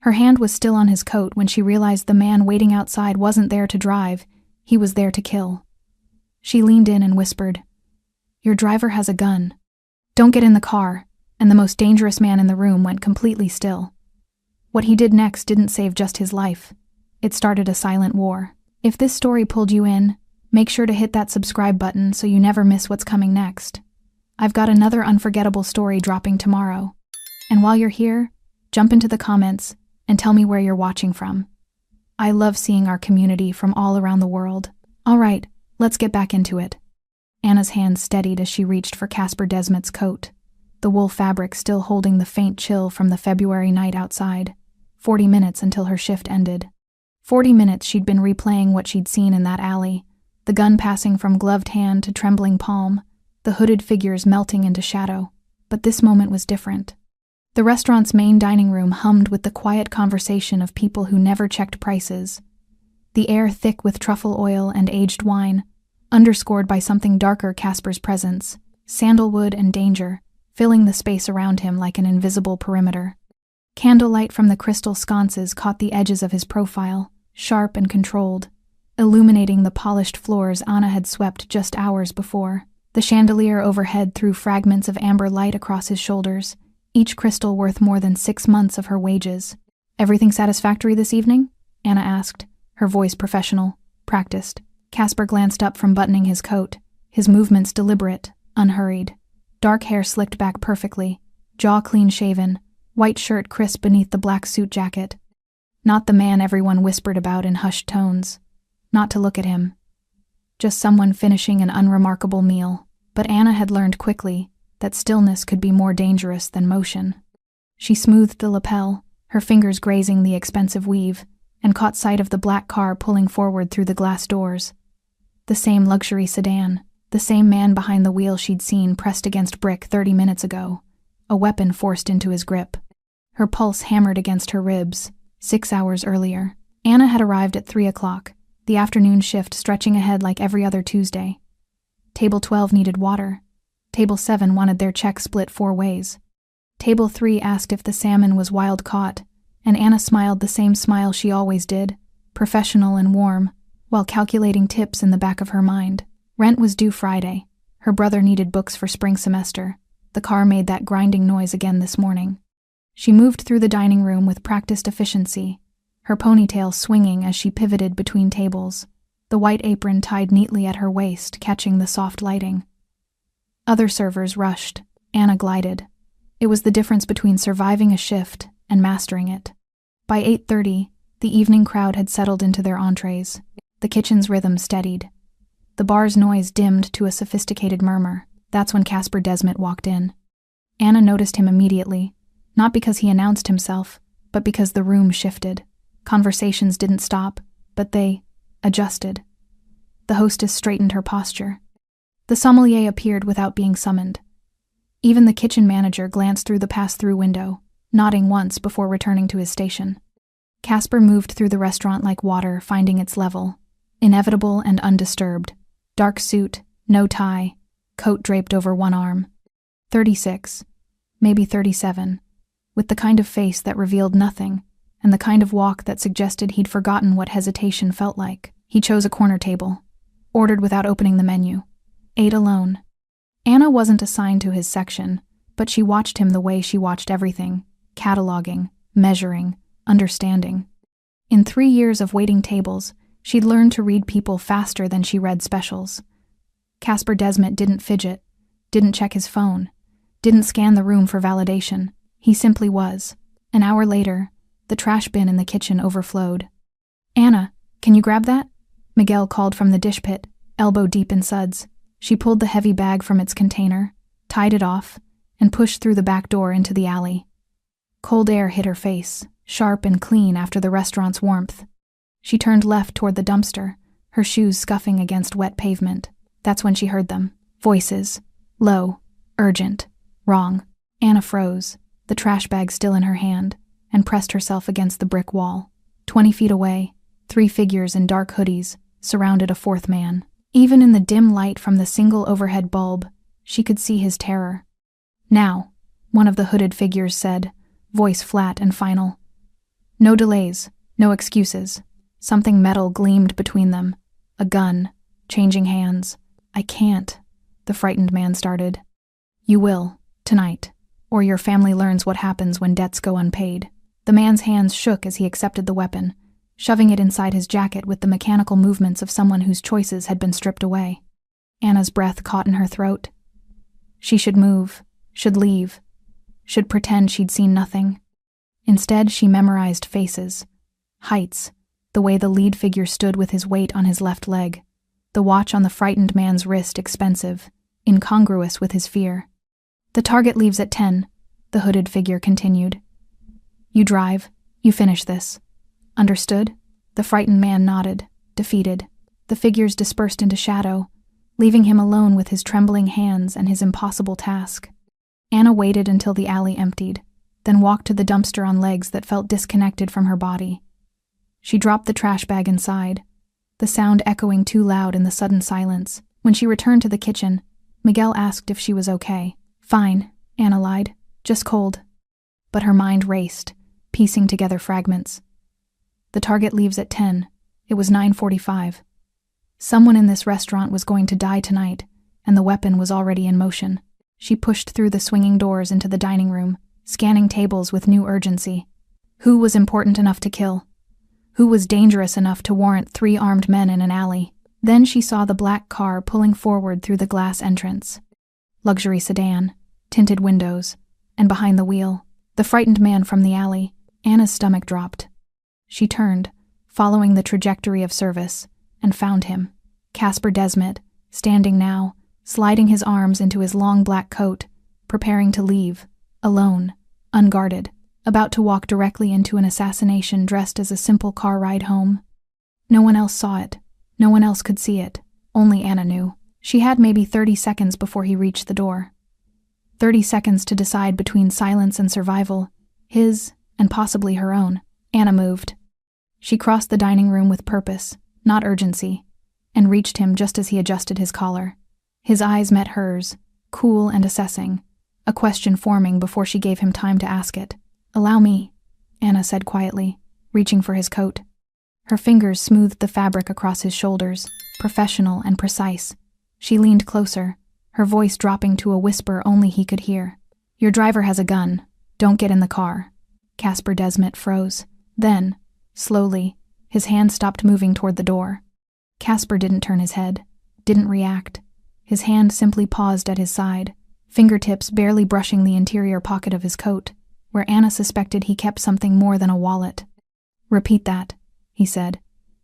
Her hand was still on his coat when she realized the man waiting outside wasn't there to drive, he was there to kill. She leaned in and whispered, "Your driver has a gun. Don't get in the car," and the most dangerous man in the room went completely still. What he did next didn't save just his life. It started a silent war. If this story pulled you in, make sure to hit that subscribe button so you never miss what's coming next. I've got another unforgettable story dropping tomorrow. And while you're here, jump into the comments and tell me where you're watching from. I love seeing our community from all around the world. All right, let's get back into it. Anna's hand steadied as she reached for Casper Desmet's coat, the wool fabric still holding the faint chill from the February night outside. 40 minutes until her shift ended. 40 minutes she'd been replaying what she'd seen in that alley, the gun passing from gloved hand to trembling palm, the hooded figures melting into shadow. But this moment was different. The restaurant's main dining room hummed with the quiet conversation of people who never checked prices. The air thick with truffle oil and aged wine, underscored by something darker, Casper's presence, sandalwood and danger, filling the space around him like an invisible perimeter. Candlelight from the crystal sconces caught the edges of his profile, sharp and controlled, illuminating the polished floors Anna had swept just hours before. The chandelier overhead threw fragments of amber light across his shoulders, each crystal worth more than 6 months of her wages. "Everything satisfactory this evening?" Anna asked, her voice professional, practiced. Casper glanced up from buttoning his coat, his movements deliberate, unhurried. Dark hair slicked back perfectly, jaw clean-shaven, white shirt crisp beneath the black suit jacket. Not the man everyone whispered about in hushed tones. Not to look at him. Just someone finishing an unremarkable meal. But Anna had learned quickly that stillness could be more dangerous than motion. She smoothed the lapel, her fingers grazing the expensive weave, and caught sight of the black car pulling forward through the glass doors. The same luxury sedan, the same man behind the wheel she'd seen pressed against brick 30 minutes ago, a weapon forced into his grip. Her pulse hammered against her ribs. 6 hours earlier, Anna had arrived at 3 o'clock, the afternoon shift stretching ahead like every other Tuesday. Table 12 needed water. Table 7 wanted their check split 4 ways. Table 3 asked if the salmon was wild caught, and Anna smiled the same smile she always did, professional and warm, while calculating tips in the back of her mind. Rent was due Friday. Her brother needed books for spring semester. The car made that grinding noise again this morning. She moved through the dining room with practiced efficiency, her ponytail swinging as she pivoted between tables, the white apron tied neatly at her waist, catching the soft lighting. Other servers rushed. Anna glided. It was the difference between surviving a shift and mastering it. By 8:30, the evening crowd had settled into their entrees. The kitchen's rhythm steadied. The bar's noise dimmed to a sophisticated murmur. That's when Casper Desmet walked in. Anna noticed him immediately, not because he announced himself, but because the room shifted. Conversations didn't stop, but they adjusted. The hostess straightened her posture. The sommelier appeared without being summoned. Even the kitchen manager glanced through the pass-through window, nodding once before returning to his station. Casper moved through the restaurant like water, finding its level, inevitable and undisturbed. Dark suit, no tie, coat draped over one arm. 36, maybe 37, with the kind of face that revealed nothing, and the kind of walk that suggested he'd forgotten what hesitation felt like. He chose a corner table, ordered without opening the menu, ate alone. Anna wasn't assigned to his section, but she watched him the way she watched everything, cataloging, measuring, understanding. In 3 years of waiting tables, she'd learned to read people faster than she read specials. Casper Desmet didn't fidget, didn't check his phone, didn't scan the room for validation. He simply was. An hour later, the trash bin in the kitchen overflowed. "Anna, can you grab that?" Miguel called from the dish pit, elbow deep in suds. She pulled the heavy bag from its container, tied it off, and pushed through the back door into the alley. Cold air hit her face, sharp and clean after the restaurant's warmth. She turned left toward the dumpster, her shoes scuffing against wet pavement. That's when she heard them. Voices. Low. Urgent. Wrong. Anna froze, the trash bag still in her hand, and pressed herself against the brick wall. 20 feet away, 3 figures in dark hoodies surrounded a 4th man. Even in the dim light from the single overhead bulb, she could see his terror. "Now," one of the hooded figures said, voice flat and final. No delays, no excuses. Something metal gleamed between them. A gun, changing hands. I can't, the frightened man started. You will, tonight, or your family learns what happens when debts go unpaid. The man's hands shook as he accepted the weapon, shoving it inside his jacket with the mechanical movements of someone whose choices had been stripped away. Anna's breath caught in her throat. She should move, should leave, should pretend she'd seen nothing. Instead, she memorized faces, heights, the way the lead figure stood with his weight on his left leg, the watch on the frightened man's wrist expensive, incongruous with his fear. The target leaves at 10, the hooded figure continued. You drive, you finish this. Understood? The frightened man nodded, defeated. The figures dispersed into shadow, leaving him alone with his trembling hands and his impossible task. Anna waited until the alley emptied, then walked to the dumpster on legs that felt disconnected from her body. She dropped the trash bag inside, the sound echoing too loud in the sudden silence. When she returned to the kitchen, Miguel asked if she was okay. Fine, Anna lied. Just cold. But her mind raced, piecing together fragments. The target leaves at 10. It was 9:45. Someone in this restaurant was going to die tonight, and the weapon was already in motion. She pushed through the swinging doors into the dining room, scanning tables with new urgency. Who was important enough to kill? Who was dangerous enough to warrant 3 armed men in an alley? Then she saw the black car pulling forward through the glass entrance. Luxury sedan, tinted windows, and behind the wheel, the frightened man from the alley. Anna's stomach dropped. She turned, following the trajectory of service, and found him, Casper Desmet, standing now, sliding his arms into his long black coat, preparing to leave, alone, unguarded, about to walk directly into an assassination dressed as a simple car ride home. No one else saw it. No one else could see it. Only Anna knew. She had maybe 30 seconds before he reached the door. 30 seconds to decide between silence and survival, his and possibly her own. Anna moved. She crossed the dining room with purpose, not urgency, and reached him just as he adjusted his collar. His eyes met hers, cool and assessing, a question forming before she gave him time to ask it. Allow me, Anna said quietly, reaching for his coat. Her fingers smoothed the fabric across his shoulders, professional and precise. She leaned closer, her voice dropping to a whisper only he could hear. Your driver has a gun. Don't get in the car. Casper Desmet froze. Then, slowly, his hand stopped moving toward the door. Casper didn't turn his head, didn't react. His hand simply paused at his side, fingertips barely brushing the interior pocket of his coat, where Anna suspected he kept something more than a wallet. Repeat that, he said,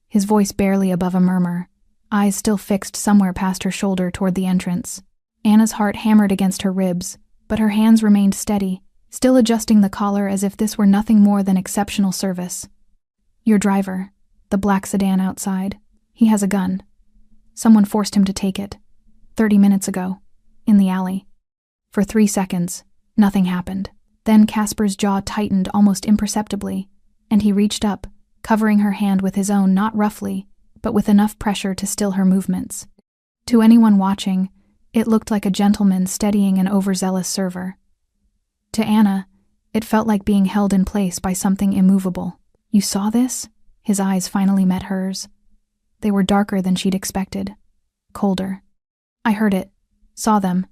his voice barely above a murmur, eyes still fixed somewhere past her shoulder toward the entrance. Anna's heart hammered against her ribs, but her hands remained steady, still adjusting the collar as if this were nothing more than exceptional service. Your driver, the black sedan outside, he has a gun. Someone forced him to take it. 30 minutes ago, in the alley. For 3 seconds, nothing happened. Then Casper's jaw tightened almost imperceptibly, and he reached up, covering her hand with his own not roughly, but with enough pressure to still her movements. To anyone watching, it looked like a gentleman steadying an overzealous server. To Anna, it felt like being held in place by something immovable. You saw this? His eyes finally met hers. They were darker than she'd expected. Colder. I heard it. Saw them.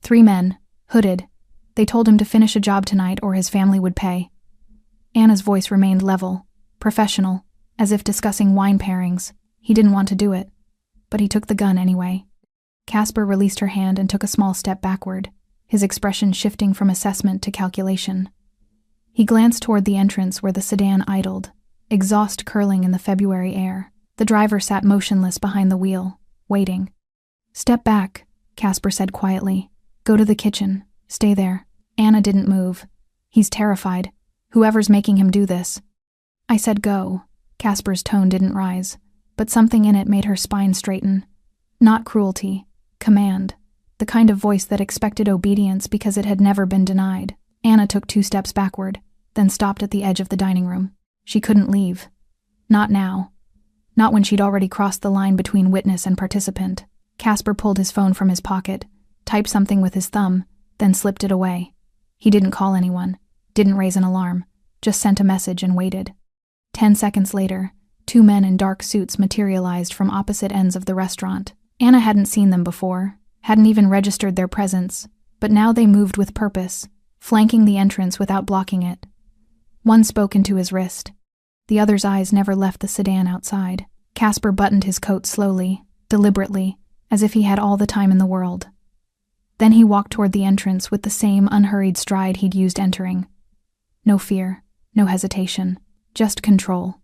3 men, hooded. They told him to finish a job tonight or his family would pay. Anna's voice remained level, professional, as if discussing wine pairings. He didn't want to do it, but he took the gun anyway. Casper released her hand and took a small step backward, his expression shifting from assessment to calculation. He glanced toward the entrance where the sedan idled, exhaust curling in the February air. The driver sat motionless behind the wheel, waiting. Step back, Casper said quietly. Go to the kitchen. Stay there. Anna didn't move. He's terrified. Whoever's making him do this. I said go. Casper's tone didn't rise, but something in it made her spine straighten. Not cruelty. Command. The kind of voice that expected obedience because it had never been denied. Anna took 2 steps backward, then stopped at the edge of the dining room. She couldn't leave. Not now. Not when she'd already crossed the line between witness and participant. Casper pulled his phone from his pocket, typed something with his thumb, then slipped it away. He didn't call anyone, didn't raise an alarm, just sent a message and waited. 10 seconds later, 2 men in dark suits materialized from opposite ends of the restaurant. Anna hadn't seen them before, hadn't even registered their presence, but now they moved with purpose, flanking the entrance without blocking it. One spoke into his wrist. The other's eyes never left the sedan outside. Casper buttoned his coat slowly, deliberately, as if he had all the time in the world. Then he walked toward the entrance with the same unhurried stride he'd used entering. No fear, no hesitation, just control.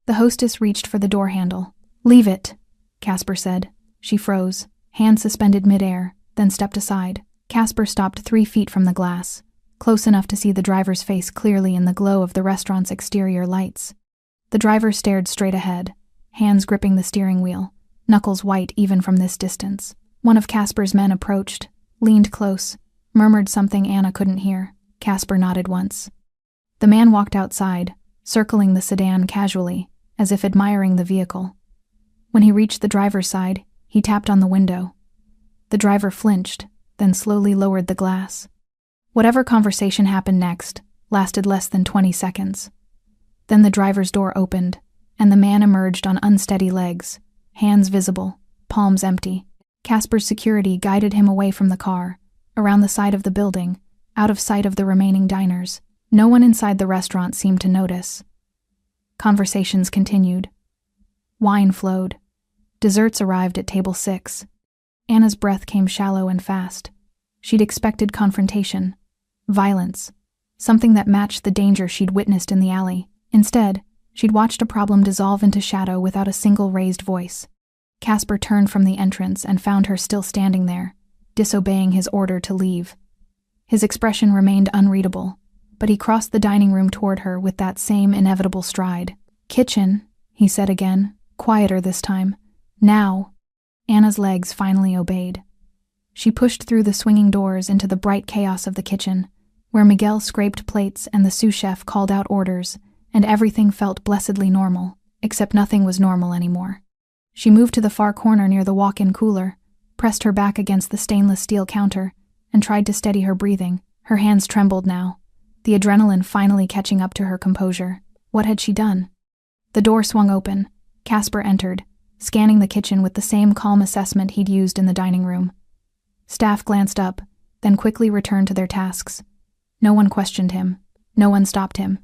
The hostess reached for the door handle. "Leave it," Casper said. She froze, hand suspended midair, then stepped aside. Casper stopped 3 feet from the glass, close enough to see the driver's face clearly in the glow of the restaurant's exterior lights. The driver stared straight ahead, hands gripping the steering wheel, knuckles white even from this distance. One of Casper's men approached, leaned close, murmured something Anna couldn't hear. Casper nodded once. The man walked outside, circling the sedan casually, as if admiring the vehicle. When he reached the driver's side, he tapped on the window. The driver flinched, then slowly lowered the glass. Whatever conversation happened next lasted less than 20 seconds. Then the driver's door opened, and the man emerged on unsteady legs, hands visible, palms empty. Casper's security guided him away from the car, around the side of the building, out of sight of the remaining diners. No one inside the restaurant seemed to notice. Conversations continued. Wine flowed. Desserts arrived at table 6. Anna's breath came shallow and fast. She'd expected confrontation, violence, something that matched the danger she'd witnessed in the alley. Instead, she'd watched a problem dissolve into shadow without a single raised voice. Casper turned from the entrance and found her still standing there, disobeying his order to leave. His expression remained unreadable, but he crossed the dining room toward her with that same inevitable stride. "Kitchen," he said again, quieter this time. "Now." Anna's legs finally obeyed. She pushed through the swinging doors into the bright chaos of the kitchen, where Miguel scraped plates and the sous chef called out orders, and everything felt blessedly normal, except nothing was normal anymore. She moved to the far corner near the walk-in cooler, pressed her back against the stainless steel counter, and tried to steady her breathing. Her hands trembled now, the adrenaline finally catching up to her composure. What had she done? The door swung open. Casper entered, scanning the kitchen with the same calm assessment he'd used in the dining room. Staff glanced up, then quickly returned to their tasks. No one questioned him. No one stopped him.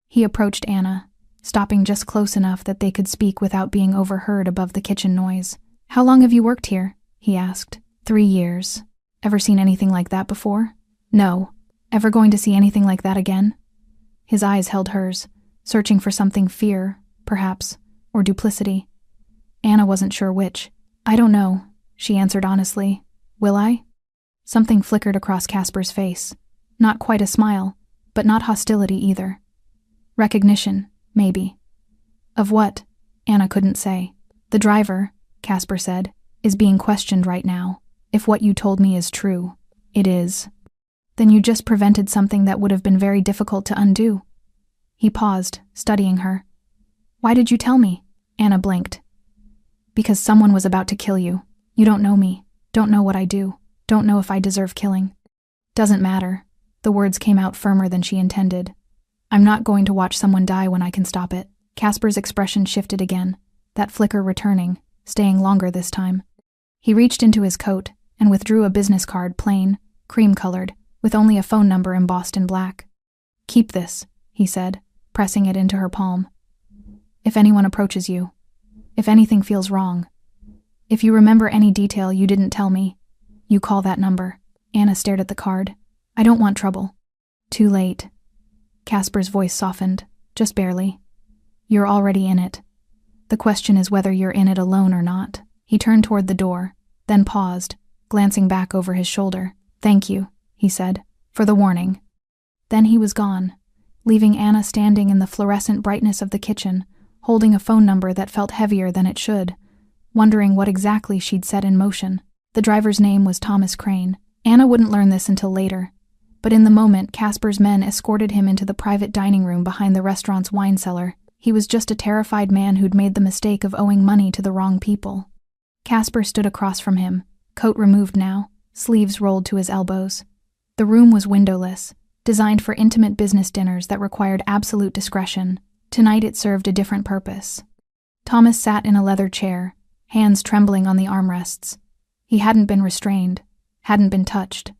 He approached Anna, stopping just close enough that they could speak without being overheard above the kitchen noise. "How long have you worked here?" he asked. 3 years. "Ever seen anything like that before?" "No." "Ever going to see anything like that again?" His eyes held hers, searching for something: fear, perhaps, or duplicity. Anna wasn't sure which. "I don't know," she answered honestly. "Will I?" Something flickered across Casper's face. Not quite a smile, but not hostility either. Recognition, maybe. Of what? Anna couldn't say. "The driver," Casper said, "is being questioned right now. If what you told me is true." "It is." "Then you just prevented something that would have been very difficult to undo." He paused, studying her. "Why did you tell me?" Anna blinked. "Because someone was about to kill you. You don't know me, don't know what I do, don't know if I deserve killing." "Doesn't matter." The words came out firmer than she intended. "I'm not going to watch someone die when I can stop it." Casper's expression shifted again, that flicker returning, staying longer this time. He reached into his coat and withdrew a business card, plain, cream-colored, with only a phone number embossed in black. "Keep this," he said, pressing it into her palm. "If anyone approaches you, if anything feels wrong, if you remember any detail you didn't tell me, you call that number." Anna stared at the card. "I don't want trouble." "Too late." Casper's voice softened, just barely. "You're already in it. The question is whether you're in it alone or not." He turned toward the door, then paused, glancing back over his shoulder. "Thank you," he said, "for the warning." Then he was gone, leaving Anna standing in the fluorescent brightness of the kitchen, holding a phone number that felt heavier than it should, wondering what exactly she'd set in motion. The driver's name was Thomas Crane. Anna wouldn't learn this until later, but in the moment Casper's men escorted him into the private dining room behind the restaurant's wine cellar. He was just a terrified man who'd made the mistake of owing money to the wrong people. Casper stood across from him, coat removed now, sleeves rolled to his elbows. The room was windowless, designed for intimate business dinners that required absolute discretion, Tonight it served a different purpose. Thomas sat in a leather chair, hands trembling on the armrests. He hadn't been restrained, hadn't been touched,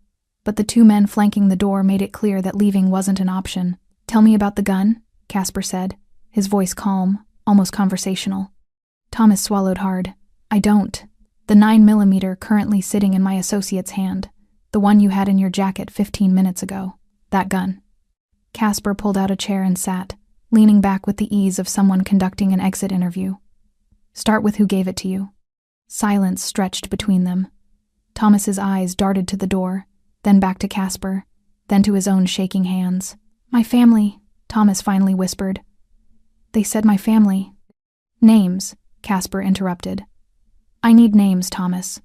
but the two men flanking the door made it clear that leaving wasn't an option. "Tell me about the gun," Casper said, his voice calm, almost conversational. Thomas swallowed hard. "I don't. The 9mm currently sitting in my associate's hand, the one you had in your jacket 15 minutes ago. That gun." Casper pulled out a chair and sat, leaning back with the ease of someone conducting an exit interview. "Start with who gave it to you." Silence stretched between them. Thomas's eyes darted to the door, then back to Casper, then to his own shaking hands. "My family," Thomas finally whispered. "They said my family." "Names," Casper interrupted. "I need names, Thomas,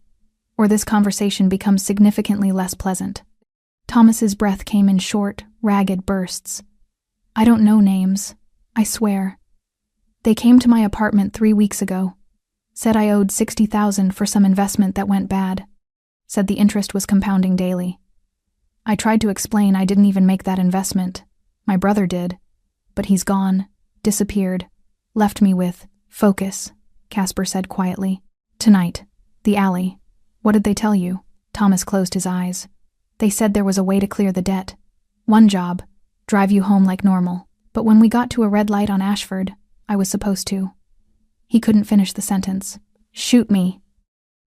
or this conversation becomes significantly less pleasant." Thomas's breath came in short, ragged bursts. "I don't know names. I swear. They came to my apartment 3 weeks ago. Said I owed $60,000 for some investment that went bad. Said the interest was compounding daily. I tried to explain I didn't even make that investment. My brother did. But he's gone, disappeared, left me with focus," Casper said quietly. "Tonight. The alley. What did they tell you?" Thomas closed his eyes. "They said there was a way to clear the debt. One job, drive you home like normal. But when we got to a red light on Ashford, I was supposed to." He couldn't finish the sentence. "Shoot me."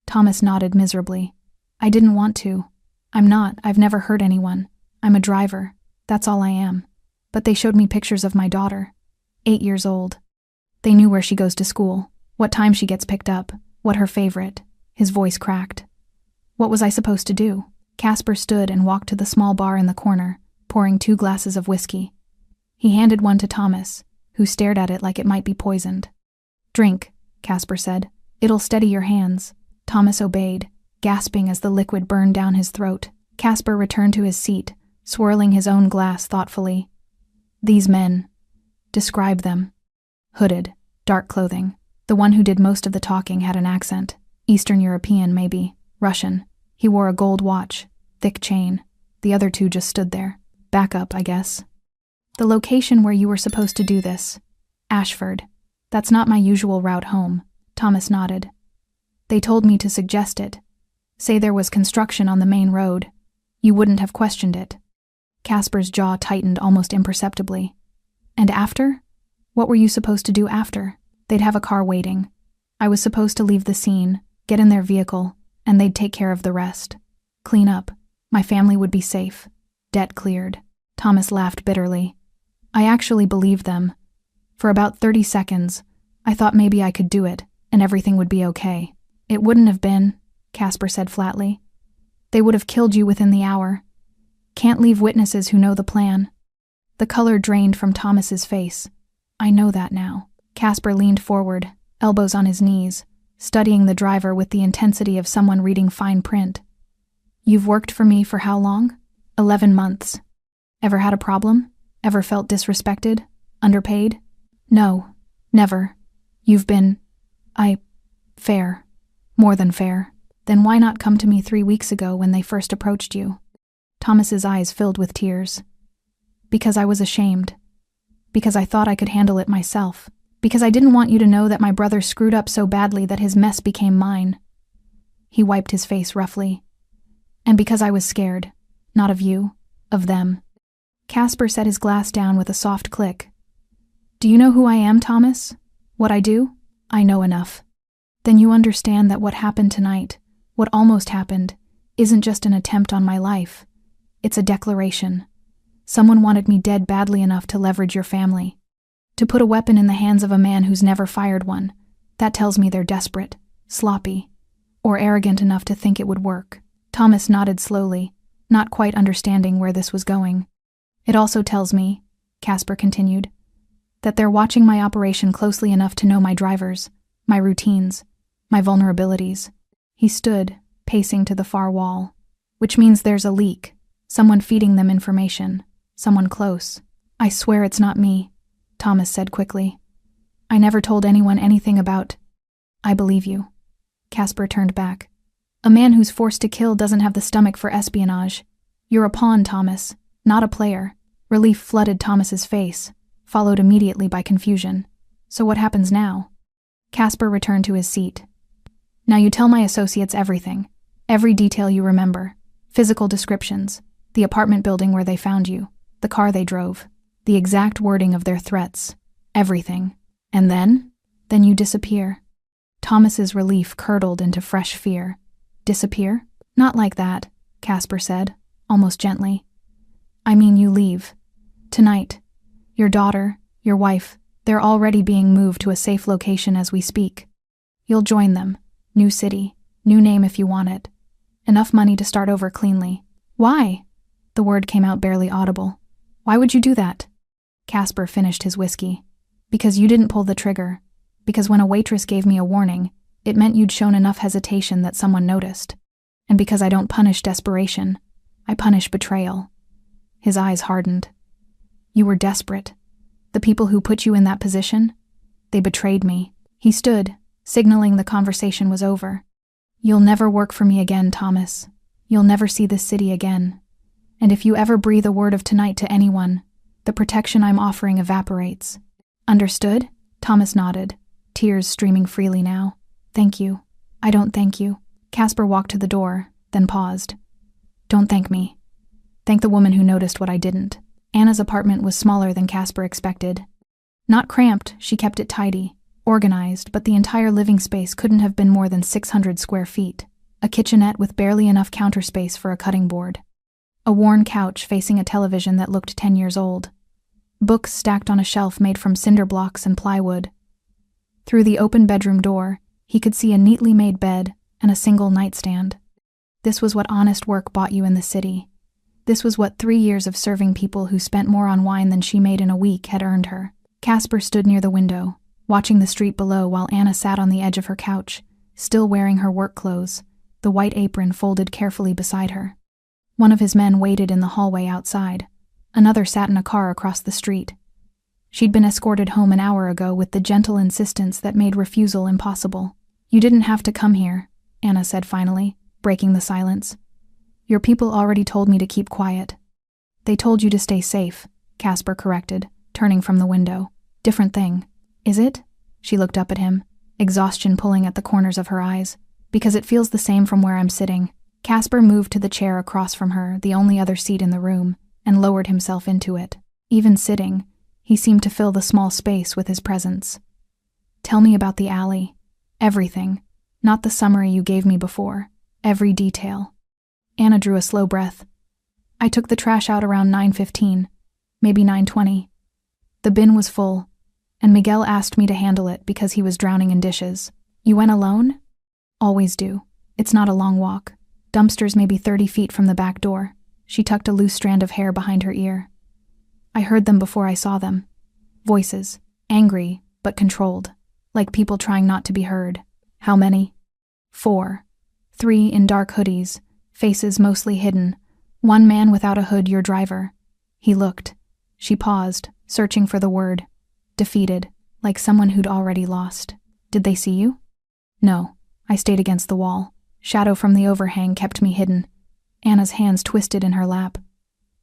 Thomas nodded miserably. "I didn't want to. I've never hurt anyone. I'm a driver. That's all I am. But they showed me pictures of my daughter. 8 years old. They knew where she goes to school, what time she gets picked up, what her favorite." His voice cracked. "What was I supposed to do?" Casper stood and walked to the small bar in the corner, pouring 2 glasses of whiskey. He handed one to Thomas, who stared at it like it might be poisoned. "Drink," Casper said. "It'll steady your hands." Thomas obeyed, gasping as the liquid burned down his throat. Casper returned to his seat, swirling his own glass thoughtfully. "These men. Describe them." "Hooded, dark clothing. The one who did most of the talking had an accent. Eastern European, maybe. Russian. He wore a gold watch, thick chain. The other 2 just stood there. Backup, I guess." "The location where you were supposed to do this. Ashford. That's not my usual route home." Thomas nodded. "They told me to suggest it. Say there was construction on the main road. You wouldn't have questioned it." Casper's jaw tightened almost imperceptibly. "And after? What were you supposed to do after?" "They'd have a car waiting. I was supposed to leave the scene, get in their vehicle, and they'd take care of the rest. Clean up. My family would be safe. Debt cleared." Thomas laughed bitterly. "I actually believed them. For about 30 seconds, I thought maybe I could do it, and everything would be okay." "It wouldn't have been," Casper said flatly. "They would have killed you within the hour. Can't leave witnesses who know the plan." The color drained from Thomas's face. "I know that now." Casper leaned forward, elbows on his knees, studying the driver with the intensity of someone reading fine print. "You've worked for me for how long?" 11 months. "Ever had a problem? Ever felt disrespected? Underpaid?" "No, never. You've been, fair. More than fair. Then why not come to me 3 weeks ago when they first approached you?" Thomas's eyes filled with tears. "Because I was ashamed. Because I thought I could handle it myself. Because I didn't want you to know that my brother screwed up so badly that his mess became mine." He wiped his face roughly. "And because I was scared. Not of you, of them." Casper set his glass down with a soft click. "Do you know who I am, Thomas? What I do? I know enough. Then you understand that what happened tonight, what almost happened, isn't just an attempt on my life. It's a declaration. Someone wanted me dead badly enough to leverage your family. To put a weapon in the hands of a man who's never fired one. That tells me they're desperate, sloppy, or arrogant enough to think it would work." Thomas nodded slowly, not quite understanding where this was going. "It also tells me," Casper continued, "that they're watching my operation closely enough to know my drivers, my routines, my vulnerabilities." He stood, pacing to the far wall. "Which means there's a leak, someone feeding them information, someone close." "I swear it's not me," Thomas said quickly. "I never told anyone anything about—" "I believe you." Casper turned back. "A man who's forced to kill doesn't have the stomach for espionage. You're a pawn, Thomas, not a player." Relief flooded Thomas's face. followed immediately by confusion. So what happens now? Casper returned to his seat. Now you tell my associates everything. Every detail you remember. Physical descriptions. The apartment building where they found you. The car they drove. The exact wording of their threats. Everything. And then? Then you disappear. Thomas's relief curdled into fresh fear. Disappear? Not like that, Casper said, almost gently. I mean you leave. Tonight. Your daughter, your wife, they're already being moved to a safe location as we speak. You'll join them. New city. New name if you want it. Enough money to start over cleanly. Why? The word came out barely audible. Why would you do that? Casper finished his whiskey. Because you didn't pull the trigger. Because when a waitress gave me a warning, it meant you'd shown enough hesitation that someone noticed. And because I don't punish desperation, I punish betrayal. His eyes hardened. You were desperate. The people who put you in that position, they betrayed me. He stood, signaling the conversation was over. You'll never work for me again, Thomas. You'll never see this city again. And if you ever breathe a word of tonight to anyone, the protection I'm offering evaporates. Understood? Thomas nodded, tears streaming freely now. Thank you. I don't thank you. Casper walked to the door, then paused. Don't thank me. Thank the woman who noticed what I didn't. Anna's apartment was smaller than Casper expected. Not cramped, she kept it tidy, organized, but the entire living space couldn't have been more than 600 square feet. A kitchenette with barely enough counter space for a cutting board. A worn couch facing a television that looked 10 years old. Books stacked on a shelf made from cinder blocks and plywood. Through the open bedroom door, he could see a neatly made bed and a single nightstand. This was what honest work bought you in the city. This was what 3 years of serving people who spent more on wine than she made in a week had earned her. Casper stood near the window, watching the street below while Anna sat on the edge of her couch, still wearing her work clothes, the white apron folded carefully beside her. One of his men waited in the hallway outside. Another sat in a car across the street. She'd been escorted home an hour ago with the gentle insistence that made refusal impossible. You didn't have to come here, Anna said finally, breaking the silence. Your people already told me to keep quiet. They told you to stay safe, Casper corrected, turning from the window. Different thing. Is it? She looked up at him, exhaustion pulling at the corners of her eyes. Because it feels the same from where I'm sitting. Casper moved to the chair across from her, the only other seat in the room, and lowered himself into it. Even sitting, he seemed to fill the small space with his presence. Tell me about the alley. Everything. Not the summary you gave me before. Every detail. Anna drew a slow breath. I took the trash out around 9:15, maybe 9:20. The bin was full, and Miguel asked me to handle it because he was drowning in dishes. You went alone? Always do. It's not a long walk. Dumpsters maybe 30 feet from the back door. She tucked a loose strand of hair behind her ear. I heard them before I saw them. Voices. Angry, but controlled. Like people trying not to be heard. How many? 4. 3 in dark hoodies, faces mostly hidden. One man without a hood, your driver. He looked. She paused, searching for the word. Defeated, like someone who'd already lost. Did they see you? No. I stayed against the wall. Shadow from the overhang kept me hidden. Anna's hands twisted in her lap.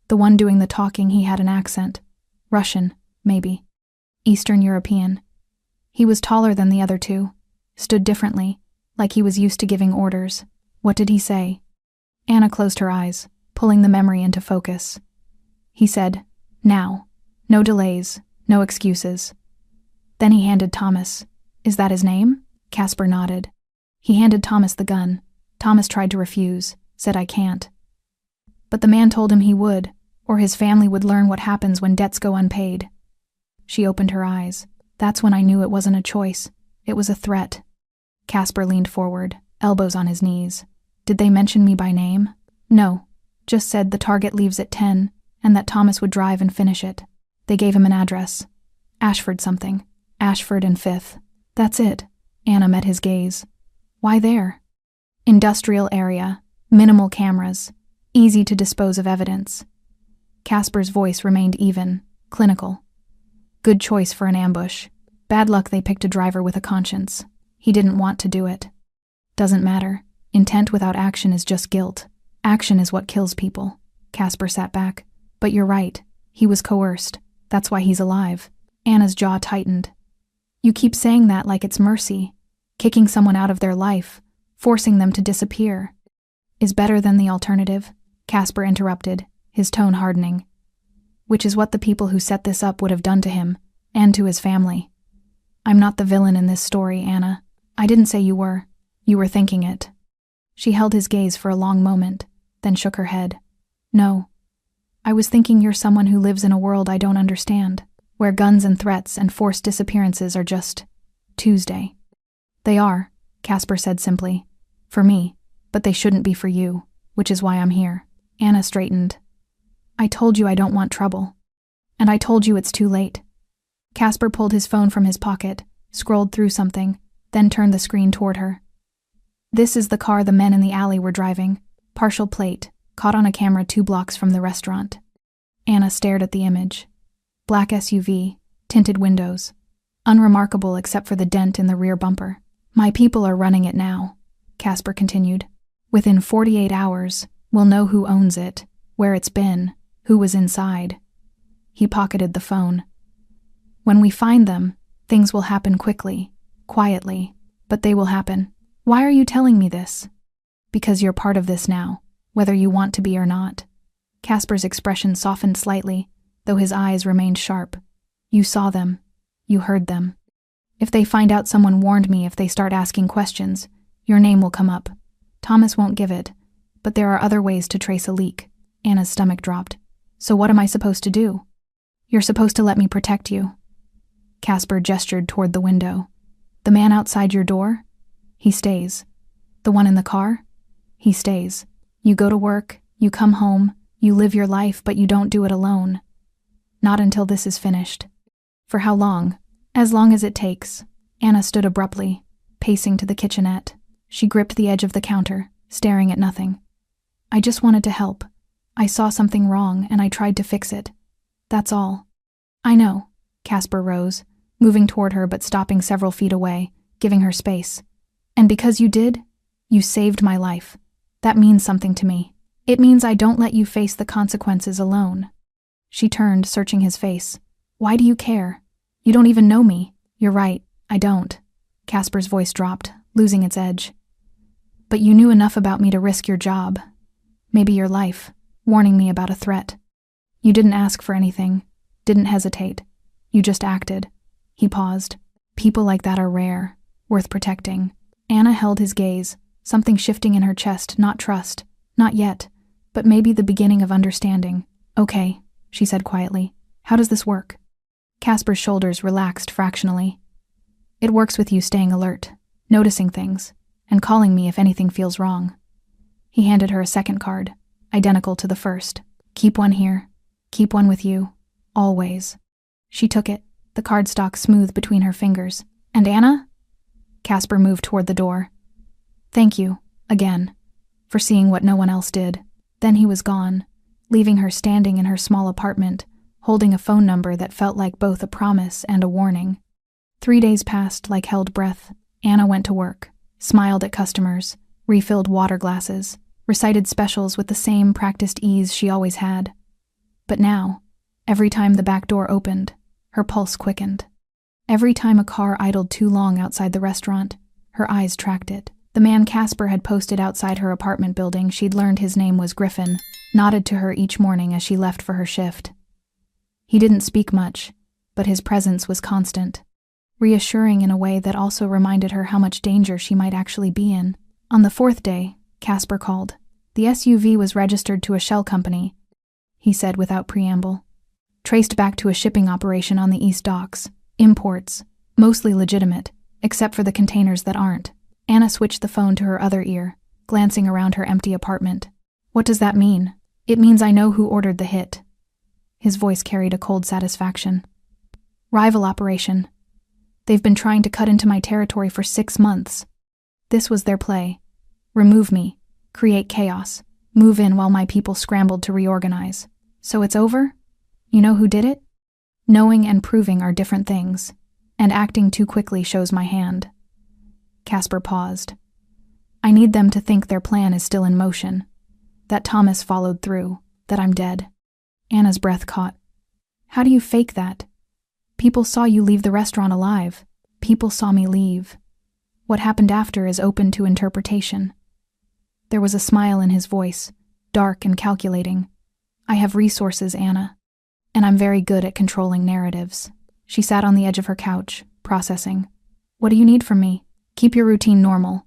The one doing the talking, he had an accent. Russian, maybe. Eastern European. He was taller than the other two. Stood differently, like he was used to giving orders. What did he say? Anna closed her eyes, pulling the memory into focus. He said, now. No delays, no excuses. Then he handed Thomas. Is that his name? Casper nodded. He handed Thomas the gun. Thomas tried to refuse, said I can't. But the man told him he would, or his family would learn what happens when debts go unpaid. She opened her eyes. That's when I knew it wasn't a choice. It was a threat. Casper leaned forward, elbows on his knees. Did they mention me by name? No. Just said the target leaves at 10, and that Thomas would drive and finish it. They gave him an address. Ashford something. Ashford and 5th. That's it. Anna met his gaze. Why there? Industrial area. Minimal cameras. Easy to dispose of evidence. Casper's voice remained even, clinical. Good choice for an ambush. Bad luck they picked a driver with a conscience. He didn't want to do it. Doesn't matter. Intent without action is just guilt. Action is what kills people. Casper sat back. But you're right. He was coerced. That's why he's alive. Anna's jaw tightened. You keep saying that like it's mercy. Kicking someone out of their life, forcing them to disappear, is better than the alternative, Casper interrupted, his tone hardening. Which is what the people who set this up would have done to him, and to his family. I'm not the villain in this story, Anna. I didn't say you were. You were thinking it. She held his gaze for a long moment, then shook her head. No. I was thinking you're someone who lives in a world I don't understand, where guns and threats and forced disappearances are just Tuesday. They are, Casper said simply. For me, but they shouldn't be for you, which is why I'm here. Anna straightened. I told you I don't want trouble. And I told you it's too late. Casper pulled his phone from his pocket, scrolled through something, then turned the screen toward her. This is the car the men in the alley were driving, partial plate, caught on a camera 2 blocks from the restaurant. Anna stared at the image. Black SUV, tinted windows. Unremarkable except for the dent in the rear bumper. My people are running it now, Casper continued. Within 48 hours, we'll know who owns it, where it's been, who was inside. He pocketed the phone. When we find them, things will happen quickly, quietly, but they will happen. Why are you telling me this? Because you're part of this now, whether you want to be or not. Casper's expression softened slightly, though his eyes remained sharp. You saw them. You heard them. If they find out someone warned me, if they start asking questions, your name will come up. Thomas won't give it, but there are other ways to trace a leak. Anna's stomach dropped. So what am I supposed to do? You're supposed to let me protect you. Casper gestured toward the window. The man outside your door? He stays. The one in the car? He stays. You go to work, you come home, you live your life, but you don't do it alone. Not until this is finished. For how long? As long as it takes. Anna stood abruptly, pacing to the kitchenette. She gripped the edge of the counter, staring at nothing. I just wanted to help. I saw something wrong, and I tried to fix it. That's all. I know. Casper rose, moving toward her but stopping several feet away, giving her space. And because you did, you saved my life. That means something to me. It means I don't let you face the consequences alone. She turned, searching his face. Why do you care? You don't even know me. You're right, I don't. Casper's voice dropped, losing its edge. But you knew enough about me to risk your job. Maybe your life, warning me about a threat. You didn't ask for anything, didn't hesitate. You just acted. He paused. People like that are rare, worth protecting. Anna held his gaze, something shifting in her chest, not trust, not yet, but maybe the beginning of understanding. Okay, she said quietly. How does this work? Casper's shoulders relaxed fractionally. It works with you staying alert, noticing things, and calling me if anything feels wrong. He handed her a second card, identical to the first. Keep one here. Keep one with you. Always. She took it, the cardstock smooth between her fingers. And Anna? Casper moved toward the door. Thank you, again, for seeing what no one else did. Then he was gone, leaving her standing in her small apartment, holding a phone number that felt like both a promise and a warning. 3 days passed like held breath. Anna went to work, smiled at customers, refilled water glasses, recited specials with the same practiced ease she always had. But now, every time the back door opened, her pulse quickened. Every time a car idled too long outside the restaurant, her eyes tracked it. The man Casper had posted outside her apartment building, she'd learned his name was Griffin, nodded to her each morning as she left for her shift. He didn't speak much, but his presence was constant, reassuring in a way that also reminded her how much danger she might actually be in. On the 4th day, Casper called. The SUV was registered to a shell company, he said without preamble. Traced back to a shipping operation on the East Docks. Imports, mostly legitimate, except for the containers that aren't. Anna switched the phone to her other ear, glancing around her empty apartment. What does that mean? It means I know who ordered the hit. His voice carried a cold satisfaction. Rival operation. They've been trying to cut into my territory for 6 months. This was their play. Remove me, create chaos, move in while my people scrambled to reorganize. So it's over? You know who did it? Knowing and proving are different things, and acting too quickly shows my hand. Casper paused. I need them to think their plan is still in motion, that Thomas followed through, that I'm dead. Anna's breath caught. How do you fake that? People saw you leave the restaurant alive. People saw me leave. What happened after is open to interpretation." There was a smile in his voice, dark and calculating. "I have resources, Anna. And I'm very good at controlling narratives." She sat on the edge of her couch, processing. "What do you need from me? Keep your routine normal.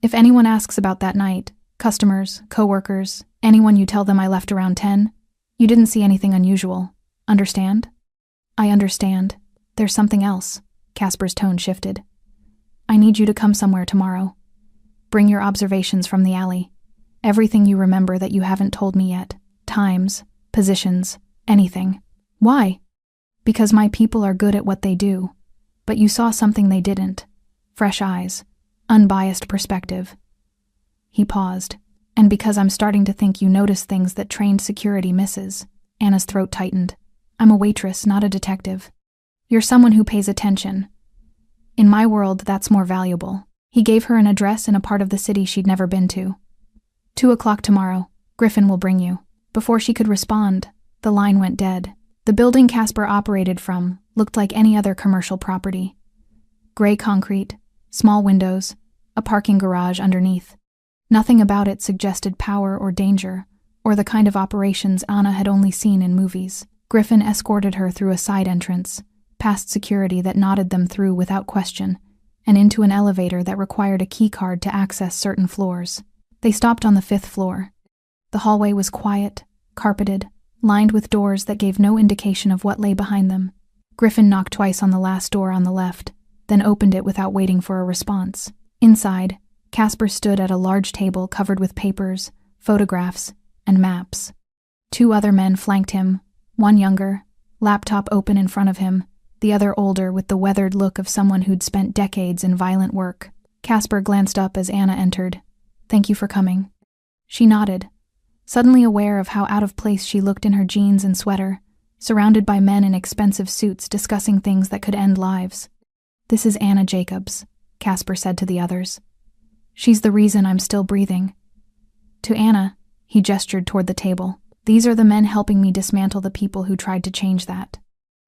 If anyone asks about that night, customers, coworkers, anyone, you tell them I left around 10. You didn't see anything unusual. Understand?" "I understand. There's something else." Casper's tone shifted. "I need you to come somewhere tomorrow. Bring your observations from the alley. Everything you remember that you haven't told me yet. Times, positions, anything." "Why?" "Because my people are good at what they do. But you saw something they didn't. Fresh eyes. Unbiased perspective." He paused. "And because I'm starting to think you notice things that trained security misses." Anna's throat tightened. "I'm a waitress, not a detective. You're someone who pays attention. In my world, that's more valuable." He gave her an address in a part of the city she'd never been to. 2:00 tomorrow. Griffin will bring you." Before she could respond, the line went dead. The building Casper operated from looked like any other commercial property. Gray concrete, small windows, a parking garage underneath. Nothing about it suggested power or danger, or the kind of operations Anna had only seen in movies. Griffin escorted her through a side entrance, past security that nodded them through without question, and into an elevator that required a key card to access certain floors. They stopped on the 5th floor. The hallway was quiet, carpeted, lined with doors that gave no indication of what lay behind them. Griffin knocked twice on the last door on the left, then opened it without waiting for a response. Inside, Casper stood at a large table covered with papers, photographs, and maps. 2 other men flanked him, one younger, laptop open in front of him, the other older with the weathered look of someone who'd spent decades in violent work. Casper glanced up as Anna entered. "Thank you for coming." She nodded, suddenly aware of how out of place she looked in her jeans and sweater, surrounded by men in expensive suits discussing things that could end lives. "This is Anna Jacobs," Casper said to the others. "She's the reason I'm still breathing." To Anna, he gestured toward the table. "These are the men helping me dismantle the people who tried to change that."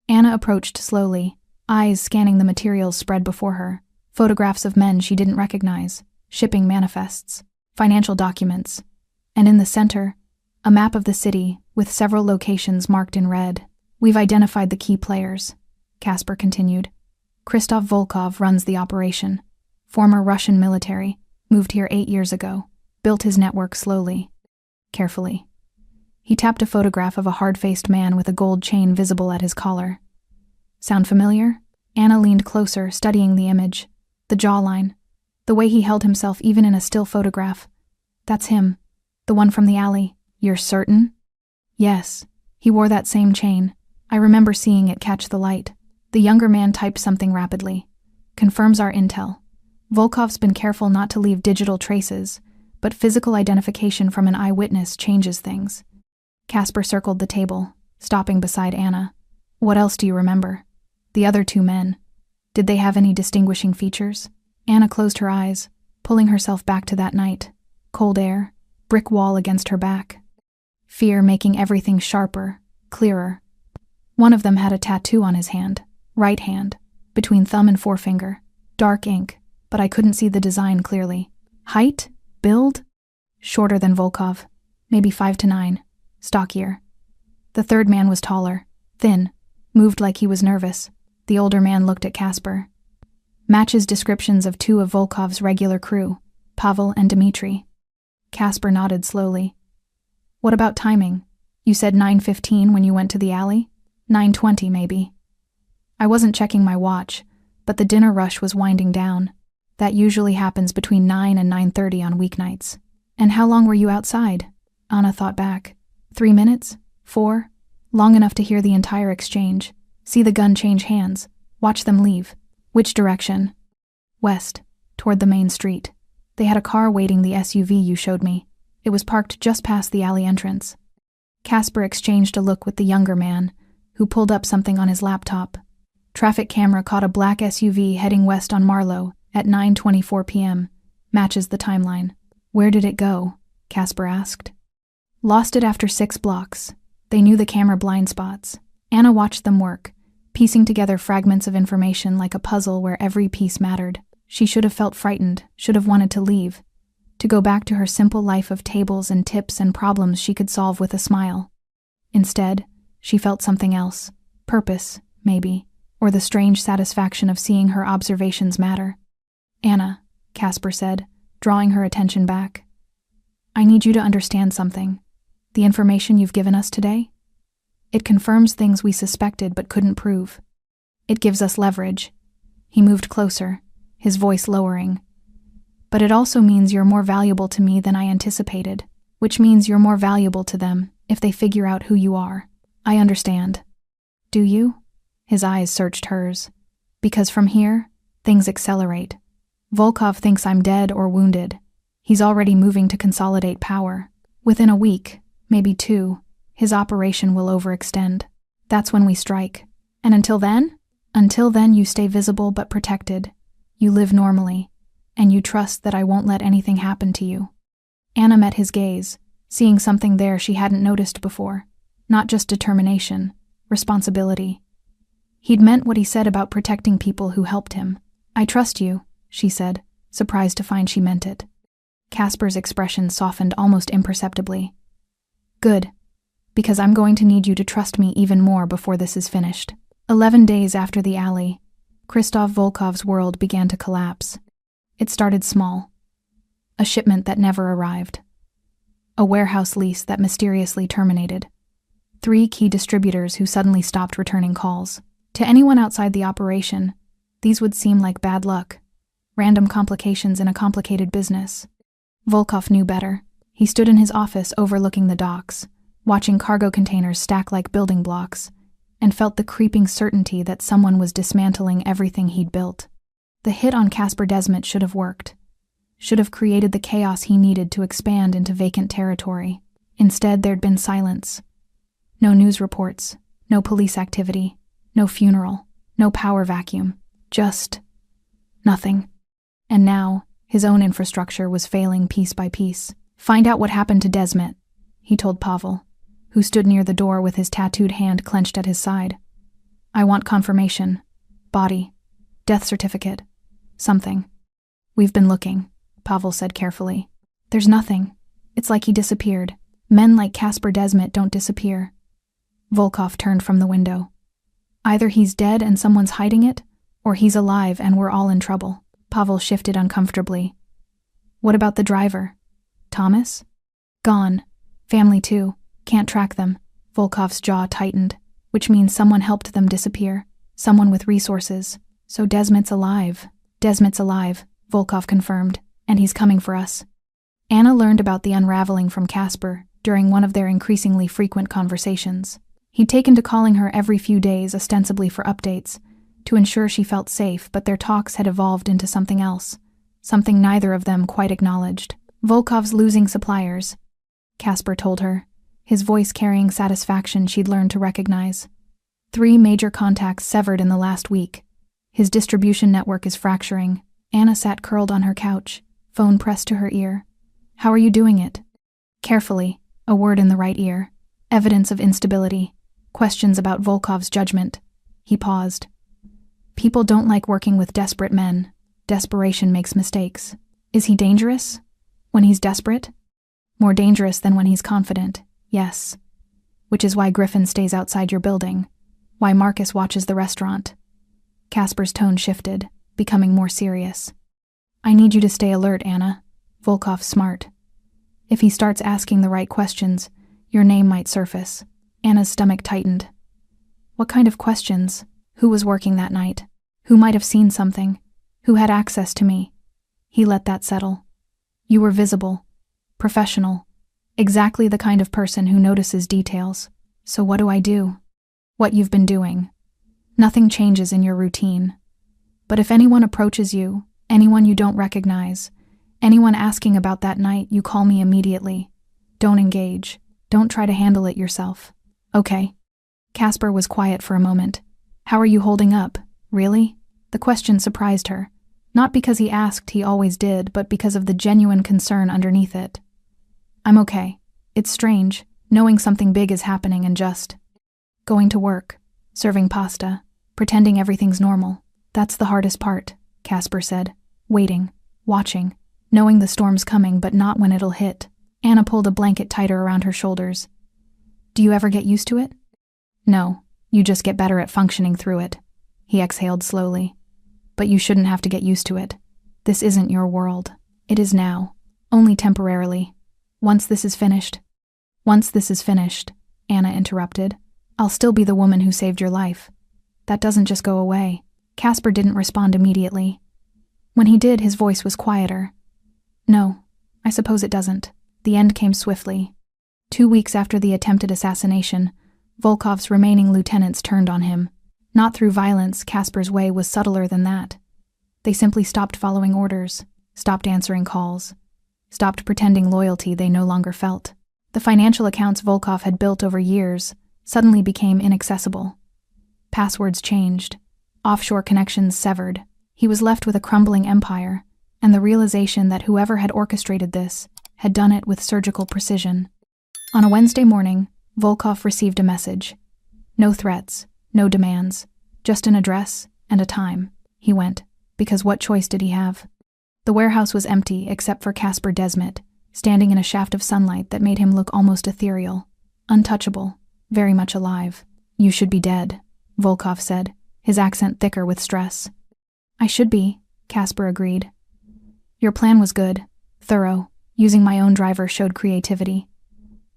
Anna approached slowly, eyes scanning the materials spread before her. Photographs of men she didn't recognize, shipping manifests, financial documents, and in the center, a map of the city with several locations marked in red. "We've identified the key players," Casper continued. "Christoph Volkov runs the operation. Former Russian military, moved here 8 years ago, built his network slowly, carefully." He tapped a photograph of a hard-faced man with a gold chain visible at his collar. "Sound familiar?" Anna leaned closer, studying the image. The jawline, the way he held himself even in a still photograph. "That's him, the one from the alley." "You're certain?" "Yes. He wore that same chain. I remember seeing it catch the light." The younger man typed something rapidly. "Confirms our intel. Volkov's been careful not to leave digital traces, but physical identification from an eyewitness changes things." Casper circled the table, stopping beside Anna. "What else do you remember? The other 2 men. Did they have any distinguishing features?" Anna closed her eyes, pulling herself back to that night. Cold air, brick wall against her back. Fear making everything sharper, clearer. One of them had a tattoo on his hand, right hand, between thumb and forefinger. Dark ink, but I couldn't see the design clearly. Height? Build? Shorter than Volkov, maybe 5 to 9. Stockier. The third man was taller, thin, moved like he was nervous. The older man looked at Casper. "Matches descriptions of 2 of Volkov's regular crew, Pavel and Dmitri." Casper nodded slowly. "What about timing? You said 9:15 when you went to the alley? 9:20 maybe." "I wasn't checking my watch, but the dinner rush was winding down. That usually happens between 9 and 9:30 on weeknights." "And how long were you outside?" Anna thought back. 3 minutes? 4? Long enough to hear the entire exchange, see the gun change hands, watch them leave. "Which direction?" "West, toward the main street. They had a car waiting, the SUV you showed me. It was parked just past the alley entrance." Casper exchanged a look with the younger man, who pulled up something on his laptop. Traffic camera caught a black SUV heading west on Marlow at 9:24 p.m. Matches the timeline. "Where did it go?" Casper asked. "Lost it after 6 blocks. They knew the camera blind spots." Anna watched them work, piecing together fragments of information like a puzzle where every piece mattered. She should have felt frightened, should have wanted to leave, to go back to her simple life of tables and tips and problems she could solve with a smile. Instead, she felt something else. Purpose, maybe, or the strange satisfaction of seeing her observations matter. "Anna," Casper said, drawing her attention back. "I need you to understand something. The information you've given us today? It confirms things we suspected but couldn't prove. It gives us leverage." He moved closer, his voice lowering. "But it also means you're more valuable to me than I anticipated, which means you're more valuable to them if they figure out who you are. I understand." "Do you?" His eyes searched hers. "Because from here, things accelerate. Volkov thinks I'm dead or wounded. He's already moving to consolidate power. Within a week, maybe 2, his operation will overextend. That's when we strike. And until then? Until then, you stay visible but protected. You live normally, and you trust that I won't let anything happen to you." Anna met his gaze, seeing something there she hadn't noticed before. Not just determination, responsibility. He'd meant what he said about protecting people who helped him. "I trust you," she said, surprised to find she meant it. Casper's expression softened almost imperceptibly. "Good, because I'm going to need you to trust me even more before this is finished." 11 days after the alley, Christoph Volkov's world began to collapse. It started small. A shipment that never arrived. A warehouse lease that mysteriously terminated. 3 key distributors who suddenly stopped returning calls. To anyone outside the operation, these would seem like bad luck. Random complications in a complicated business. Volkov knew better. He stood in his office overlooking the docks, watching cargo containers stack like building blocks, and felt the creeping certainty that someone was dismantling everything he'd built. The hit on Casper Desmet should have worked. Should have created the chaos he needed to expand into vacant territory. Instead, there'd been silence. No news reports, no police activity, no funeral, no power vacuum. Just nothing. And now, his own infrastructure was failing piece by piece. "Find out what happened to Desmet," he told Pavel, who stood near the door with his tattooed hand clenched at his side. "I want confirmation. Body. Death certificate. Something." "We've been looking," Pavel said carefully. "There's nothing. It's like he disappeared. Men like Casper Desmet don't disappear." Volkov turned from the window. "Either he's dead and someone's hiding it, or he's alive and we're all in trouble." Pavel shifted uncomfortably. "What about the driver? Thomas?" "Gone. Family too. Can't track them." Volkov's jaw tightened, which means someone helped them disappear. Someone with resources. "So Desmet's alive." "Desmet's alive," Volkov confirmed, "and he's coming for us." Anna learned about the unraveling from Casper during one of their increasingly frequent conversations. He'd taken to calling her every few days, ostensibly for updates, to ensure she felt safe, but their talks had evolved into something else, something neither of them quite acknowledged. "Volkov's losing suppliers," Casper told her, his voice carrying satisfaction she'd learned to recognize. 3 major contacts severed in the last week. His distribution network is fracturing. Anna sat curled on her couch, phone pressed to her ear. "How are you doing it?" Carefully, a word in the right ear. Evidence of instability. Questions about Volkov's judgment. He paused. "People don't like working with desperate men. Desperation makes mistakes. Is he dangerous? When he's desperate? More dangerous than when he's confident, yes. Which is why Griffin stays outside your building. Why Marcus watches the restaurant." Casper's tone shifted, becoming more serious. "I need you to stay alert, Anna. Volkov's smart. If he starts asking the right questions, your name might surface." Anna's stomach tightened. What kind of questions? Who was working that night? Who might have seen something? Who had access to me? He let that settle. "You were visible. Professional. Exactly the kind of person who notices details. So what do I do?" "What you've been doing. Nothing changes in your routine. But if anyone approaches you, anyone you don't recognize, anyone asking about that night, you call me immediately. Don't engage. Don't try to handle it yourself." "Okay." Casper was quiet for a moment. "How are you holding up? Really?" The question surprised her. Not because he asked, he always did, but because of the genuine concern underneath it. "I'm okay. It's strange, knowing something big is happening and just going to work, serving pasta, Pretending everything's normal. That's the hardest part, Casper said. Waiting, watching, knowing the storm's coming but not when it'll hit. Anna pulled a blanket tighter around her shoulders. Do you ever get used to it? No, you just get better at functioning through it. He exhaled slowly. But you shouldn't have to get used to it. This isn't your world. It is now. Only temporarily. Once this is finished, Anna interrupted, I'll still be the woman who saved your life. That doesn't just go away. Casper didn't respond immediately. When he did, his voice was quieter. No, I suppose it doesn't. The end came swiftly. 2 weeks after the attempted assassination, Volkov's remaining lieutenants turned on him. Not through violence, Casper's way was subtler than that. They simply stopped following orders, stopped answering calls, stopped pretending loyalty they no longer felt. The financial accounts Volkov had built over years suddenly became inaccessible. Passwords changed, offshore connections severed. He was left with a crumbling empire, and the realization that whoever had orchestrated this had done it with surgical precision. On a Wednesday morning, Volkov received a message. No threats, no demands, just an address and a time. He went, because what choice did he have? The warehouse was empty except for Casper Desmet, standing in a shaft of sunlight that made him look almost ethereal, untouchable, very much alive. You should be dead, Volkov said, his accent thicker with stress. I should be, Casper agreed. Your plan was good, thorough. Using my own driver showed creativity.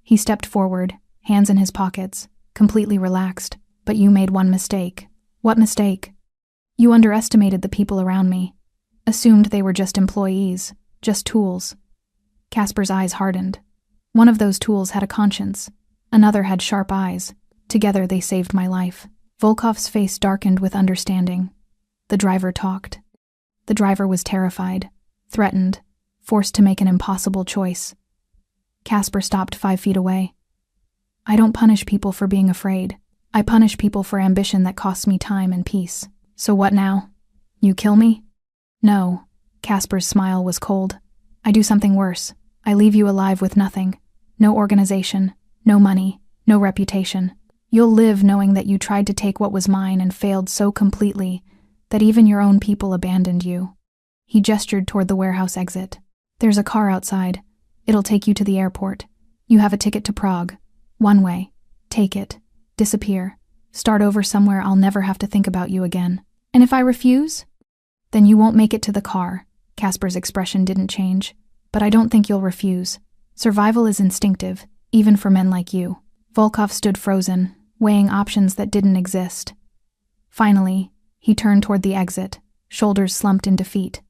He stepped forward, hands in his pockets, completely relaxed. But you made one mistake. What mistake? You underestimated the people around me. Assumed they were just employees, just tools. Casper's eyes hardened. One of those tools had a conscience. Another had sharp eyes. Together they saved my life. Volkov's face darkened with understanding. The driver talked. The driver was terrified, threatened, forced to make an impossible choice. Casper stopped 5 feet away. I don't punish people for being afraid. I punish people for ambition that costs me time and peace. So what now? You kill me? No. Casper's smile was cold. I do something worse. I leave you alive with nothing. No organization, no money, no reputation. You'll live knowing that you tried to take what was mine and failed so completely that even your own people abandoned you. He gestured toward the warehouse exit. There's a car outside. It'll take you to the airport. You have a ticket to Prague. One way. Take it. Disappear. Start over somewhere I'll never have to think about you again. And if I refuse? Then you won't make it to the car. Casper's expression didn't change. But I don't think you'll refuse. Survival is instinctive, even for men like you. Volkov stood frozen, weighing options that didn't exist. Finally, he turned toward the exit, shoulders slumped in defeat.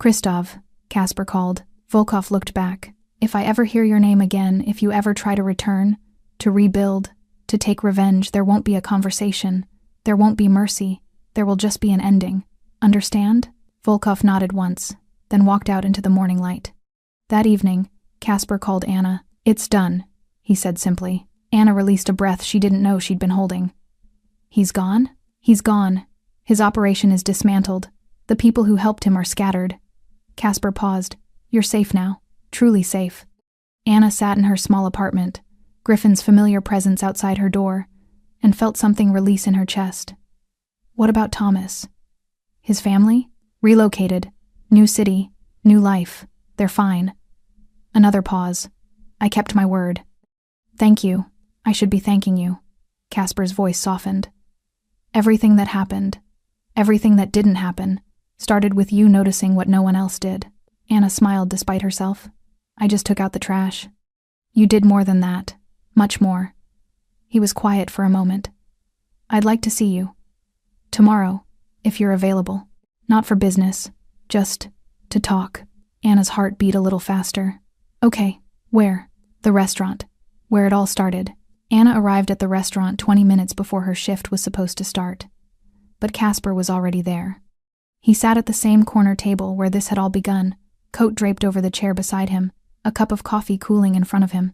Christov, Casper called. Volkov looked back. If I ever hear your name again, if you ever try to return, to rebuild, to take revenge, there won't be a conversation. There won't be mercy. There will just be an ending. Understand? Volkov nodded once, then walked out into the morning light. That evening, Casper called Anna. It's done, he said simply. Anna released a breath she didn't know she'd been holding. He's gone? He's gone. His operation is dismantled. The people who helped him are scattered. Casper paused. You're safe now. Truly safe. Anna sat in her small apartment, Griffin's familiar presence outside her door, and felt something release in her chest. What about Thomas? His family? Relocated. New city. New life. They're fine. Another pause. I kept my word. Thank you. I should be thanking you. Casper's voice softened. Everything that happened, everything that didn't happen, started with you noticing what no one else did. Anna smiled despite herself. I just took out the trash. You did more than that. Much more. He was quiet for a moment. I'd like to see you. Tomorrow, if you're available. Not for business, just to talk. Anna's heart beat a little faster. Okay, where? The restaurant. Where it all started. Anna arrived at the restaurant 20 minutes before her shift was supposed to start. But Casper was already there. He sat at the same corner table where this had all begun, coat draped over the chair beside him, a cup of coffee cooling in front of him.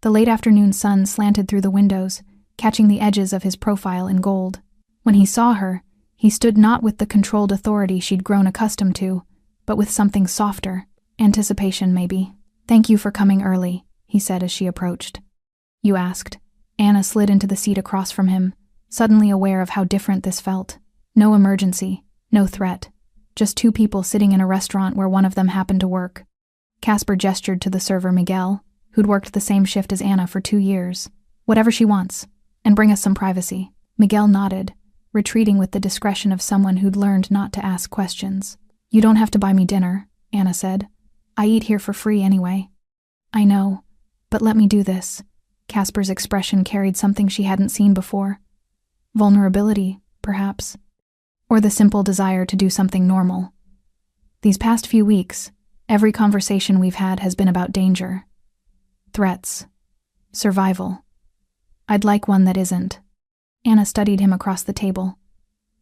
The late afternoon sun slanted through the windows, catching the edges of his profile in gold. When he saw her, he stood not with the controlled authority she'd grown accustomed to, but with something softer. Anticipation, maybe. Thank you for coming early, he said as she approached. You asked. Anna slid into the seat across from him, suddenly aware of how different this felt. No emergency, no threat. Just two people sitting in a restaurant where one of them happened to work. Casper gestured to the server Miguel, who'd worked the same shift as Anna for 2 years. "Whatever she wants, and bring us some privacy." Miguel nodded, retreating with the discretion of someone who'd learned not to ask questions. "You don't have to buy me dinner," Anna said. "I eat here for free anyway." "I know, but let me do this." Casper's expression carried something she hadn't seen before. Vulnerability, perhaps. Or the simple desire to do something normal. These past few weeks, every conversation we've had has been about danger. Threats. Survival. I'd like one that isn't. Anna studied him across the table.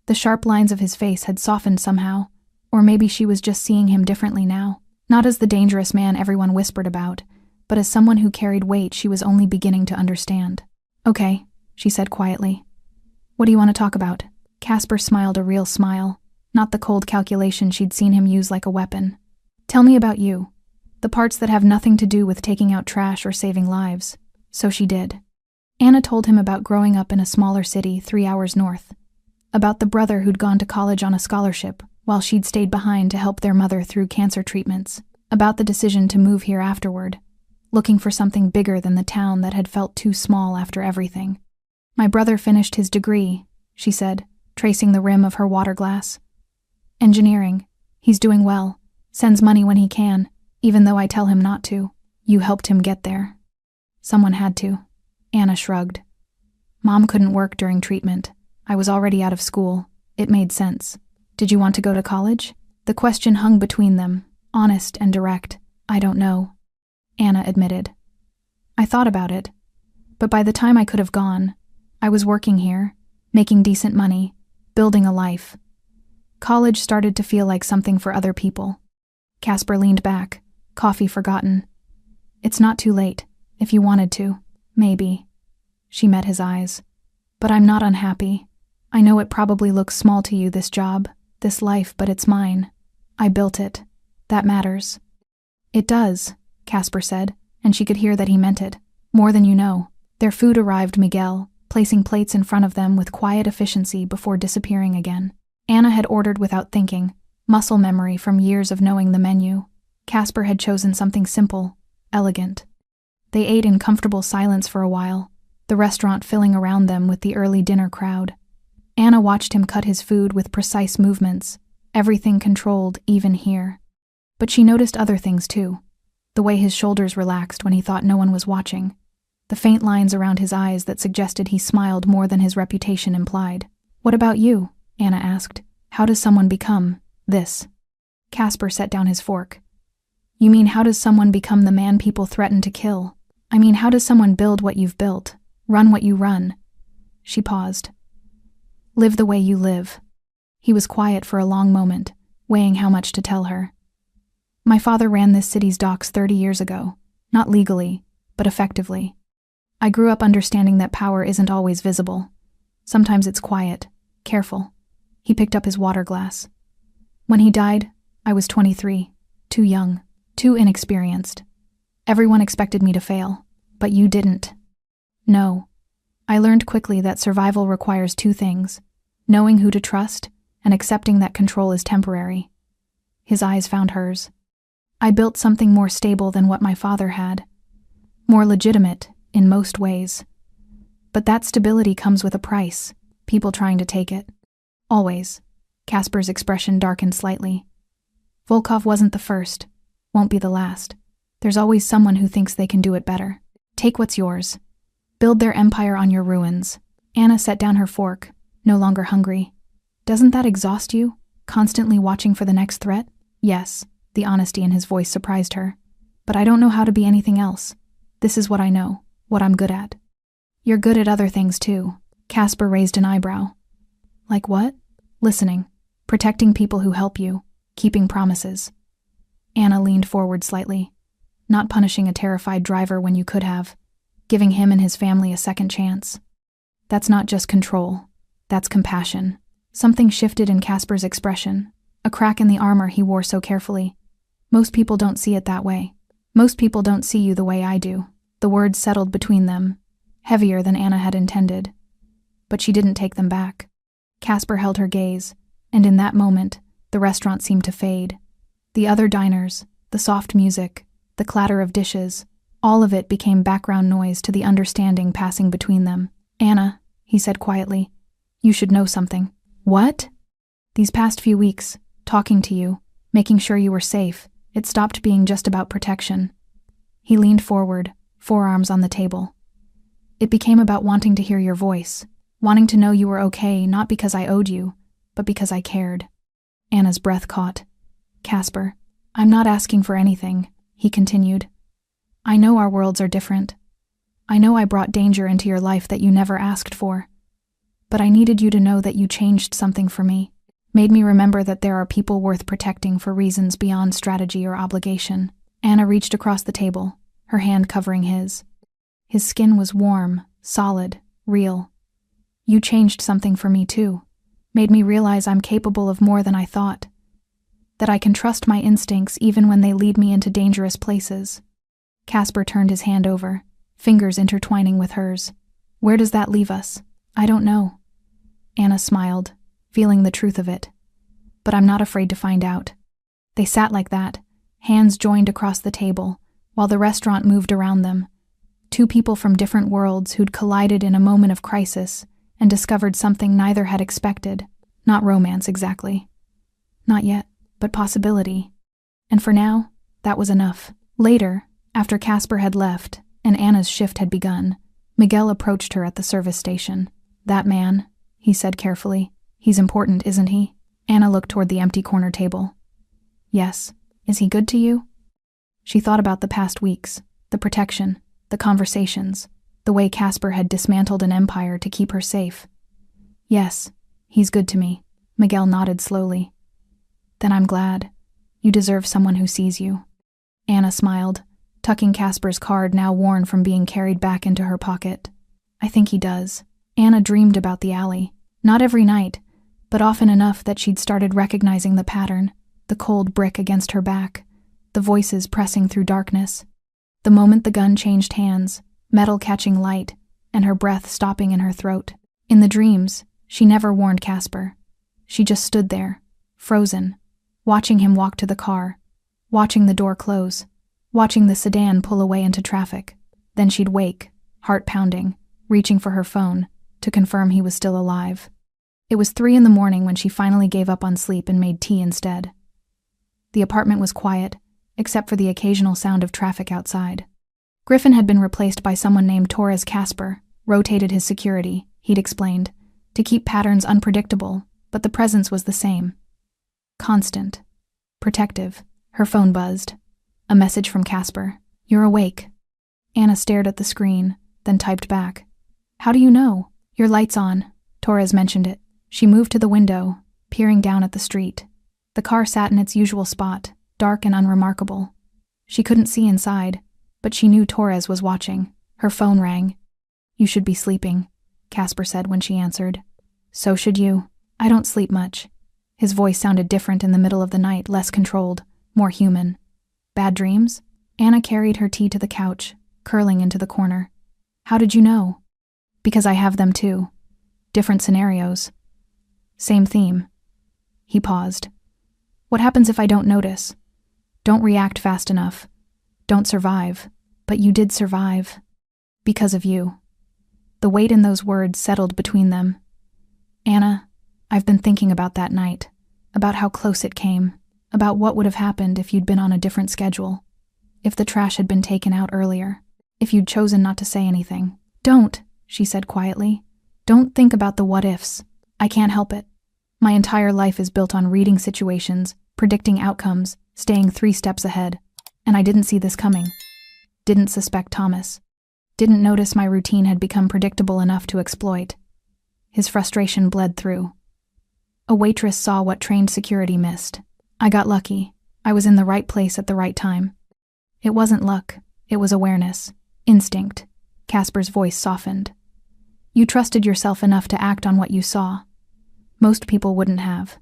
The sharp lines of his face had softened somehow, or maybe she was just seeing him differently now. Not as the dangerous man everyone whispered about, but as someone who carried weight she was only beginning to understand. "Okay," she said quietly. "What do you want to talk about?" Casper smiled a real smile, not the cold calculation she'd seen him use like a weapon. "Tell me about you. The parts that have nothing to do with taking out trash or saving lives." So she did. Anna told him about growing up in a smaller city 3 hours north. About the brother who'd gone to college on a scholarship, while she'd stayed behind to help their mother through cancer treatments. About the decision to move here afterward, looking for something bigger than the town that had felt too small after everything. "My brother finished his degree," she said, tracing the rim of her water glass. "Engineering. He's doing well. Sends money when he can, even though I tell him not to." "You helped him get there." "Someone had to." Anna shrugged. "Mom couldn't work during treatment. I was already out of school. It made sense." "Did you want to go to college?" The question hung between them, honest and direct. "I don't know," Anna admitted. "I thought about it, but by the time I could have gone, I was working here, making decent money, building a life. College started to feel like something for other people." Casper leaned back, coffee forgotten. "It's not too late, if you wanted to. Maybe." She met his eyes. "But I'm not unhappy. I know it probably looks small to you, this job, this life, but it's mine. I built it. That matters." "It does," Casper said, and she could hear that he meant it. "More than you know." Their food arrived, Miguel, placing plates in front of them with quiet efficiency before disappearing again. Anna had ordered without thinking, muscle memory from years of knowing the menu. Casper had chosen something simple, elegant. They ate in comfortable silence for a while, the restaurant filling around them with the early dinner crowd. Anna watched him cut his food with precise movements, everything controlled, even here. But she noticed other things too. The way his shoulders relaxed when he thought no one was watching. The faint lines around his eyes that suggested he smiled more than his reputation implied. "What about you?" Anna asked. "How does someone become this?" Casper set down his fork. "You mean how does someone become the man people threaten to kill?" "I mean how does someone build what you've built, run what you run?" She paused. "Live the way you live." He was quiet for a long moment, weighing how much to tell her. "My father ran this city's docks 30 years ago, not legally, but effectively. I grew up understanding that power isn't always visible. Sometimes it's quiet, careful." He picked up his water glass. "When he died, I was 23, too young, too inexperienced. Everyone expected me to fail, but you didn't." "No. I learned quickly that survival requires 2 things, knowing who to trust and accepting that control is temporary." His eyes found hers. "I built something more stable than what my father had. More legitimate, in most ways. But that stability comes with a price, people trying to take it. Always." Casper's expression darkened slightly. "Volkov wasn't the first, won't be the last. There's always someone who thinks they can do it better. Take what's yours. Build their empire on your ruins." Anna set down her fork, no longer hungry. "Doesn't that exhaust you, constantly watching for the next threat?" "Yes," the honesty in his voice surprised her. "But I don't know how to be anything else. This is what I know, what I'm good at." "You're good at other things too." Casper raised an eyebrow. "Like what?" "Listening, protecting people who help you, keeping promises." Anna leaned forward slightly. "Not punishing a terrified driver when you could have. Giving him and his family a second chance. That's not just control. That's compassion." Something shifted in Casper's expression, a crack in the armor he wore so carefully. "Most people don't see it that way. Most people don't see you the way I do." The words settled between them, heavier than Anna had intended. but she didn't take them back. Casper held her gaze, and in that moment, the restaurant seemed to fade. The other diners, the soft music, the clatter of dishes, all of it became background noise to the understanding passing between them. "Anna," he said quietly, "you should know something." "What?" "These past few weeks, talking to you, making sure you were safe, it stopped being just about protection." He leaned forward, forearms on the table. "It became about wanting to hear your voice, wanting to know you were okay, not because I owed you, but because I cared." Anna's breath caught. "Casper, I'm not asking for anything," he continued. "I know our worlds are different. I know I brought danger into your life that you never asked for. But I needed you to know that you changed something for me, made me remember that there are people worth protecting for reasons beyond strategy or obligation." Anna reached across the table, her hand covering his. His skin was warm, solid, real. "You changed something for me too. Made me realize I'm capable of more than I thought. That I can trust my instincts even when they lead me into dangerous places." Casper turned his hand over, fingers intertwining with hers. "Where does that leave us?" "I don't know." Anna smiled, feeling the truth of it. "But I'm not afraid to find out." They sat like that, hands joined across the table, while the restaurant moved around them. Two people from different worlds who'd collided in a moment of crisis and discovered something neither had expected. Not romance, exactly. Not yet, but possibility. And for now, that was enough. Later, after Casper had left and Anna's shift had begun, Miguel approached her at the service station. "That man," he said carefully. "He's important, isn't he?" Anna looked toward the empty corner table. "Yes. Is he good to you?" She thought about the past weeks, the protection, the conversations, the way Casper had dismantled an empire to keep her safe. "Yes, he's good to me," Miguel nodded slowly. "Then I'm glad. You deserve someone who sees you." Anna smiled, tucking Casper's card, now worn from being carried back, into her pocket. "I think he does." Anna dreamed about the alley. Not every night, but often enough that she'd started recognizing the pattern, the cold brick against her back, the voices pressing through darkness. The moment the gun changed hands, metal catching light, and her breath stopping in her throat. In the dreams, she never warned Casper. She just stood there, frozen, watching him walk to the car, watching the door close, watching the sedan pull away into traffic. Then she'd wake, heart pounding, reaching for her phone, to confirm he was still alive. It was 3 a.m. when she finally gave up on sleep and made tea instead. The apartment was quiet, except for the occasional sound of traffic outside. Griffin had been replaced by someone named Torres. Casper rotated his security, he'd explained, to keep patterns unpredictable, but the presence was the same. Constant. Protective. Her phone buzzed. A message from Casper. "You're awake." Anna stared at the screen, then typed back. "How do you know?" "Your light's on." Torres mentioned it. She moved to the window, peering down at the street. The car sat in its usual spot, dark and unremarkable. She couldn't see inside, but she knew Torres was watching. Her phone rang. "You should be sleeping," Casper said when she answered. "So should you. I don't sleep much." His voice sounded different in the middle of the night, less controlled, more human. "Bad dreams?" Anna carried her tea to the couch, curling into the corner. "How did you know?" "Because I have them too. Different scenarios. Same theme." He paused. "What happens if I don't notice? Don't react fast enough. Don't survive. But you did survive. Because of you." The weight in those words settled between them. "Anna, I've been thinking about that night, about how close it came, about what would have happened if you'd been on a different schedule, if the trash had been taken out earlier, if you'd chosen not to say anything." "Don't," she said quietly. "Don't think about the what-ifs. I can't help it. My entire life is built on reading situations, predicting outcomes, staying 3 steps ahead. And I didn't see this coming. Didn't suspect Thomas. Didn't notice my routine had become predictable enough to exploit." His frustration bled through. "A waitress saw what trained security missed. I got lucky. I was in the right place at the right time." "It wasn't luck. It was awareness. Instinct." Casper's voice softened. "You trusted yourself enough to act on what you saw. Most people wouldn't have.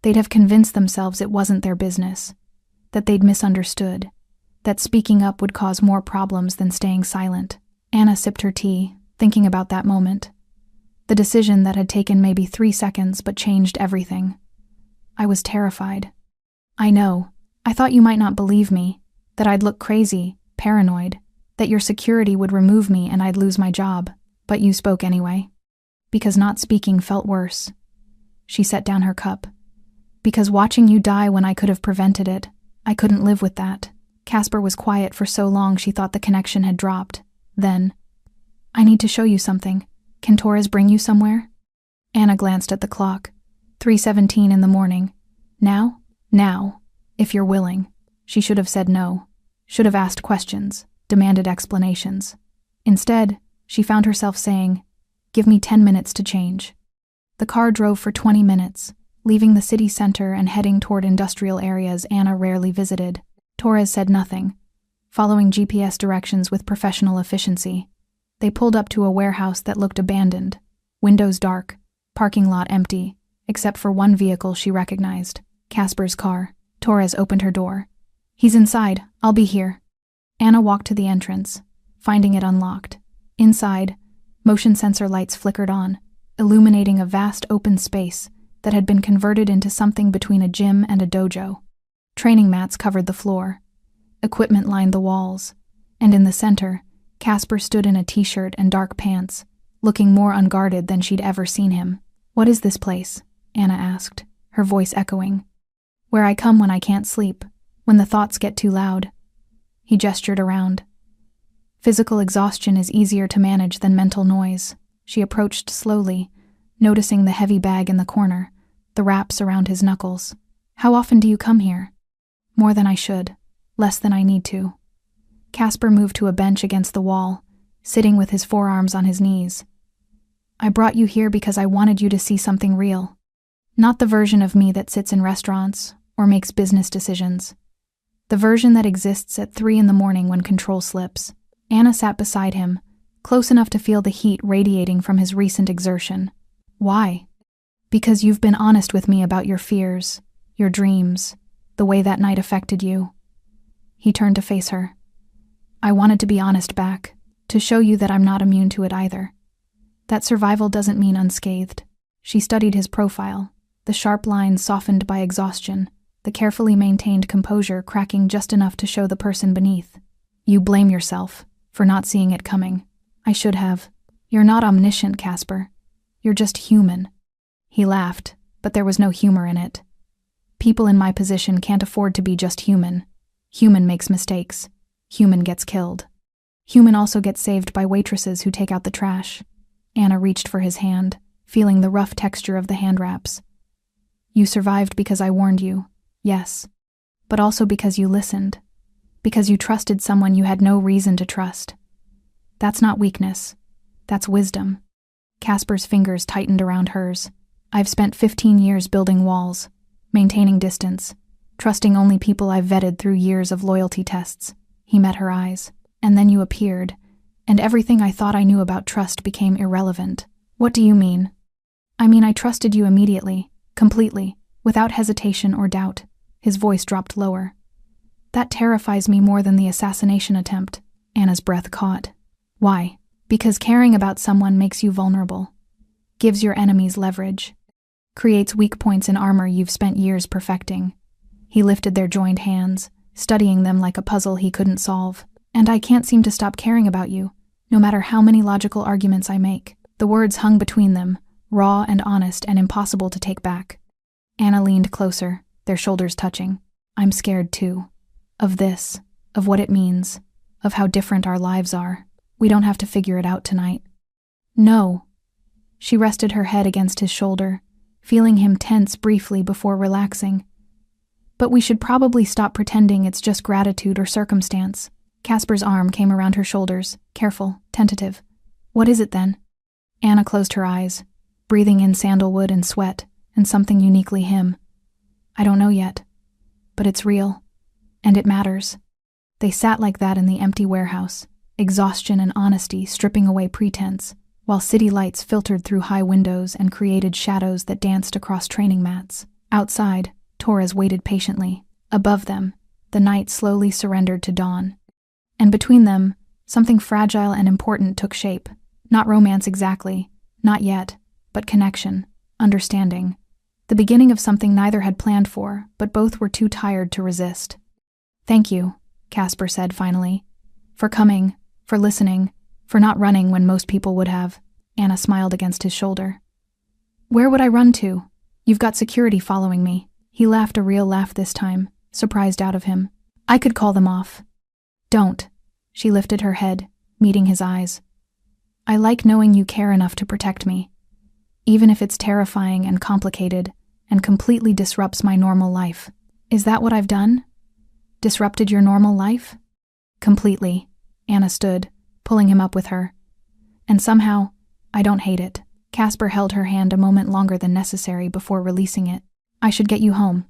They'd have convinced themselves it wasn't their business, that they'd misunderstood, that speaking up would cause more problems than staying silent." Anna sipped her tea, thinking about that moment. The decision that had taken maybe 3 seconds but changed everything. I was terrified. I know. I thought you might not believe me, that I'd look crazy, paranoid, that your security would remove me and I'd lose my job, but you spoke anyway. Because not speaking felt worse. She set down her cup. Because watching you die when I could have prevented it, I couldn't live with that. Casper was quiet for so long she thought the connection had dropped. Then, I need to show you something. Can Torres bring you somewhere? Anna glanced at the clock. 3:17 in the morning. Now? Now. If you're willing. She should have said no. Should have asked questions, demanded explanations. Instead, she found herself saying, "Give me 10 minutes to change." The car drove for 20 minutes, leaving the city center and heading toward industrial areas Anna rarely visited. Torres said nothing, following GPS directions with professional efficiency. They pulled up to a warehouse that looked abandoned, windows dark, parking lot empty, except for one vehicle she recognized, Casper's car. Torres opened her door. "He's inside. I'll be here." Anna walked to the entrance, finding it unlocked. Inside, motion sensor lights flickered on, illuminating a vast open space that had been converted into something between a gym and a dojo. Training mats covered the floor. Equipment lined the walls, and in the center, Casper stood in a t-shirt and dark pants, looking more unguarded than she'd ever seen him. "What is this place?" Anna asked, her voice echoing. "Where I come when I can't sleep, when the thoughts get too loud." He gestured around. Physical exhaustion is easier to manage than mental noise. She approached slowly, noticing the heavy bag in the corner, the wraps around his knuckles. "How often do you come here?" "More than I should, less than I need to." Casper moved to a bench against the wall, sitting with his forearms on his knees. "I brought you here because I wanted you to see something real. Not the version of me that sits in restaurants or makes business decisions. The version that exists at 3 in the morning when control slips." Anna sat beside him, close enough to feel the heat radiating from his recent exertion. "Why?" "Because you've been honest with me about your fears, your dreams, the way that night affected you." He turned to face her. "I wanted to be honest back, to show you that I'm not immune to it either. That survival doesn't mean unscathed." She studied his profile, the sharp lines softened by exhaustion, the carefully maintained composure cracking just enough to show the person beneath. "You blame yourself for not seeing it coming. I should have. You're not omniscient, Casper. You're just human." He laughed, but there was no humor in it. "People in my position can't afford to be just human. Human makes mistakes. Human gets killed. Human also gets saved by waitresses who take out the trash." Anna reached for his hand, feeling the rough texture of the hand wraps. "You survived because I warned you, yes. But also because you listened. Because you trusted someone you had no reason to trust. That's not weakness. That's wisdom." Casper's fingers tightened around hers. "I've spent 15 years building walls, maintaining distance, trusting only people I've vetted through years of loyalty tests." He met her eyes. "And then you appeared, and everything I thought I knew about trust became irrelevant." "What do you mean?" "I mean I trusted you immediately, completely, without hesitation or doubt." His voice dropped lower. "That terrifies me more than the assassination attempt." Anna's breath caught. "Why?" "Because caring about someone makes you vulnerable, gives your enemies leverage, creates weak points in armor you've spent years perfecting." He lifted their joined hands, studying them like a puzzle he couldn't solve. "And I can't seem to stop caring about you, no matter how many logical arguments I make." The words hung between them, raw and honest and impossible to take back. Anna leaned closer, their shoulders touching. "I'm scared too. Of this, of what it means, of how different our lives are. We don't have to figure it out tonight." "No." She rested her head against his shoulder, feeling him tense briefly before relaxing. "But we should probably stop pretending it's just gratitude or circumstance." Casper's arm came around her shoulders, careful, tentative. "What is it then?" Anna closed her eyes, breathing in sandalwood and sweat, and something uniquely him. "I don't know yet. But it's real. And it matters." They sat like that in the empty warehouse, exhaustion and honesty stripping away pretense, while city lights filtered through high windows and created shadows that danced across training mats. Outside, Torres waited patiently. Above them, the night slowly surrendered to dawn. And between them, something fragile and important took shape. Not romance exactly, not yet, but connection, understanding. The beginning of something neither had planned for, but both were too tired to resist. "Thank you," Casper said finally. "For coming, for listening, for not running when most people would have." Anna smiled against his shoulder. "Where would I run to? You've got security following me." He laughed, a real laugh this time, surprised out of him. "I could call them off." "Don't." She lifted her head, meeting his eyes. "I like knowing you care enough to protect me, even if it's terrifying and complicated and completely disrupts my normal life." "Is that what I've done? Disrupted your normal life?" "Completely." Anna stood, pulling him up with her. "And somehow, I don't hate it." Casper held her hand a moment longer than necessary before releasing it. "I should get you home.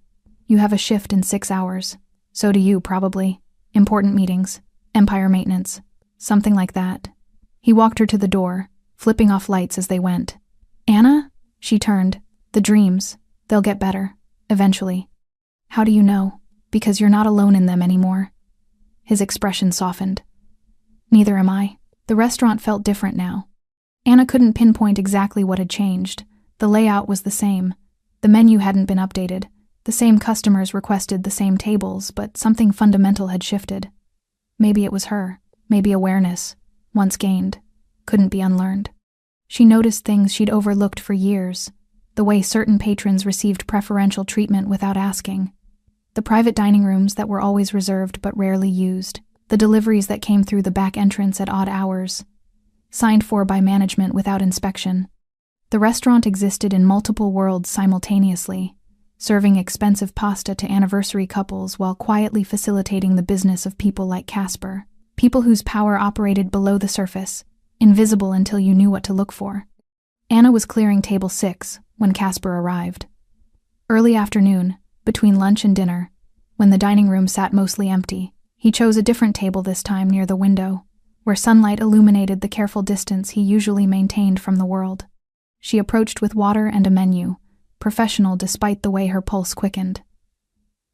You have a shift in 6 hours. So do you, probably. Important meetings, Empire maintenance, something like that." He walked her to the door, flipping off lights as they went. "Anna?" She turned. "The dreams, they'll get better, eventually." "How do you know?" "Because you're not alone in them anymore." His expression softened. "Neither am I." The restaurant felt different now. Anna couldn't pinpoint exactly what had changed. The layout was the same. The menu hadn't been updated. The same customers requested the same tables, but something fundamental had shifted. Maybe it was her. Maybe awareness, once gained, couldn't be unlearned. She noticed things she'd overlooked for years. The way certain patrons received preferential treatment without asking. The private dining rooms that were always reserved but rarely used. The deliveries that came through the back entrance at odd hours. Signed for by management without inspection. The restaurant existed in multiple worlds simultaneously, serving expensive pasta to anniversary couples while quietly facilitating the business of people like Casper. People whose power operated below the surface, invisible until you knew what to look for. Anna was clearing table 6 when Casper arrived. Early afternoon, between lunch and dinner, when the dining room sat mostly empty, he chose a different table this time near the window, where sunlight illuminated the careful distance he usually maintained from the world. She approached with water and a menu, professional despite the way her pulse quickened.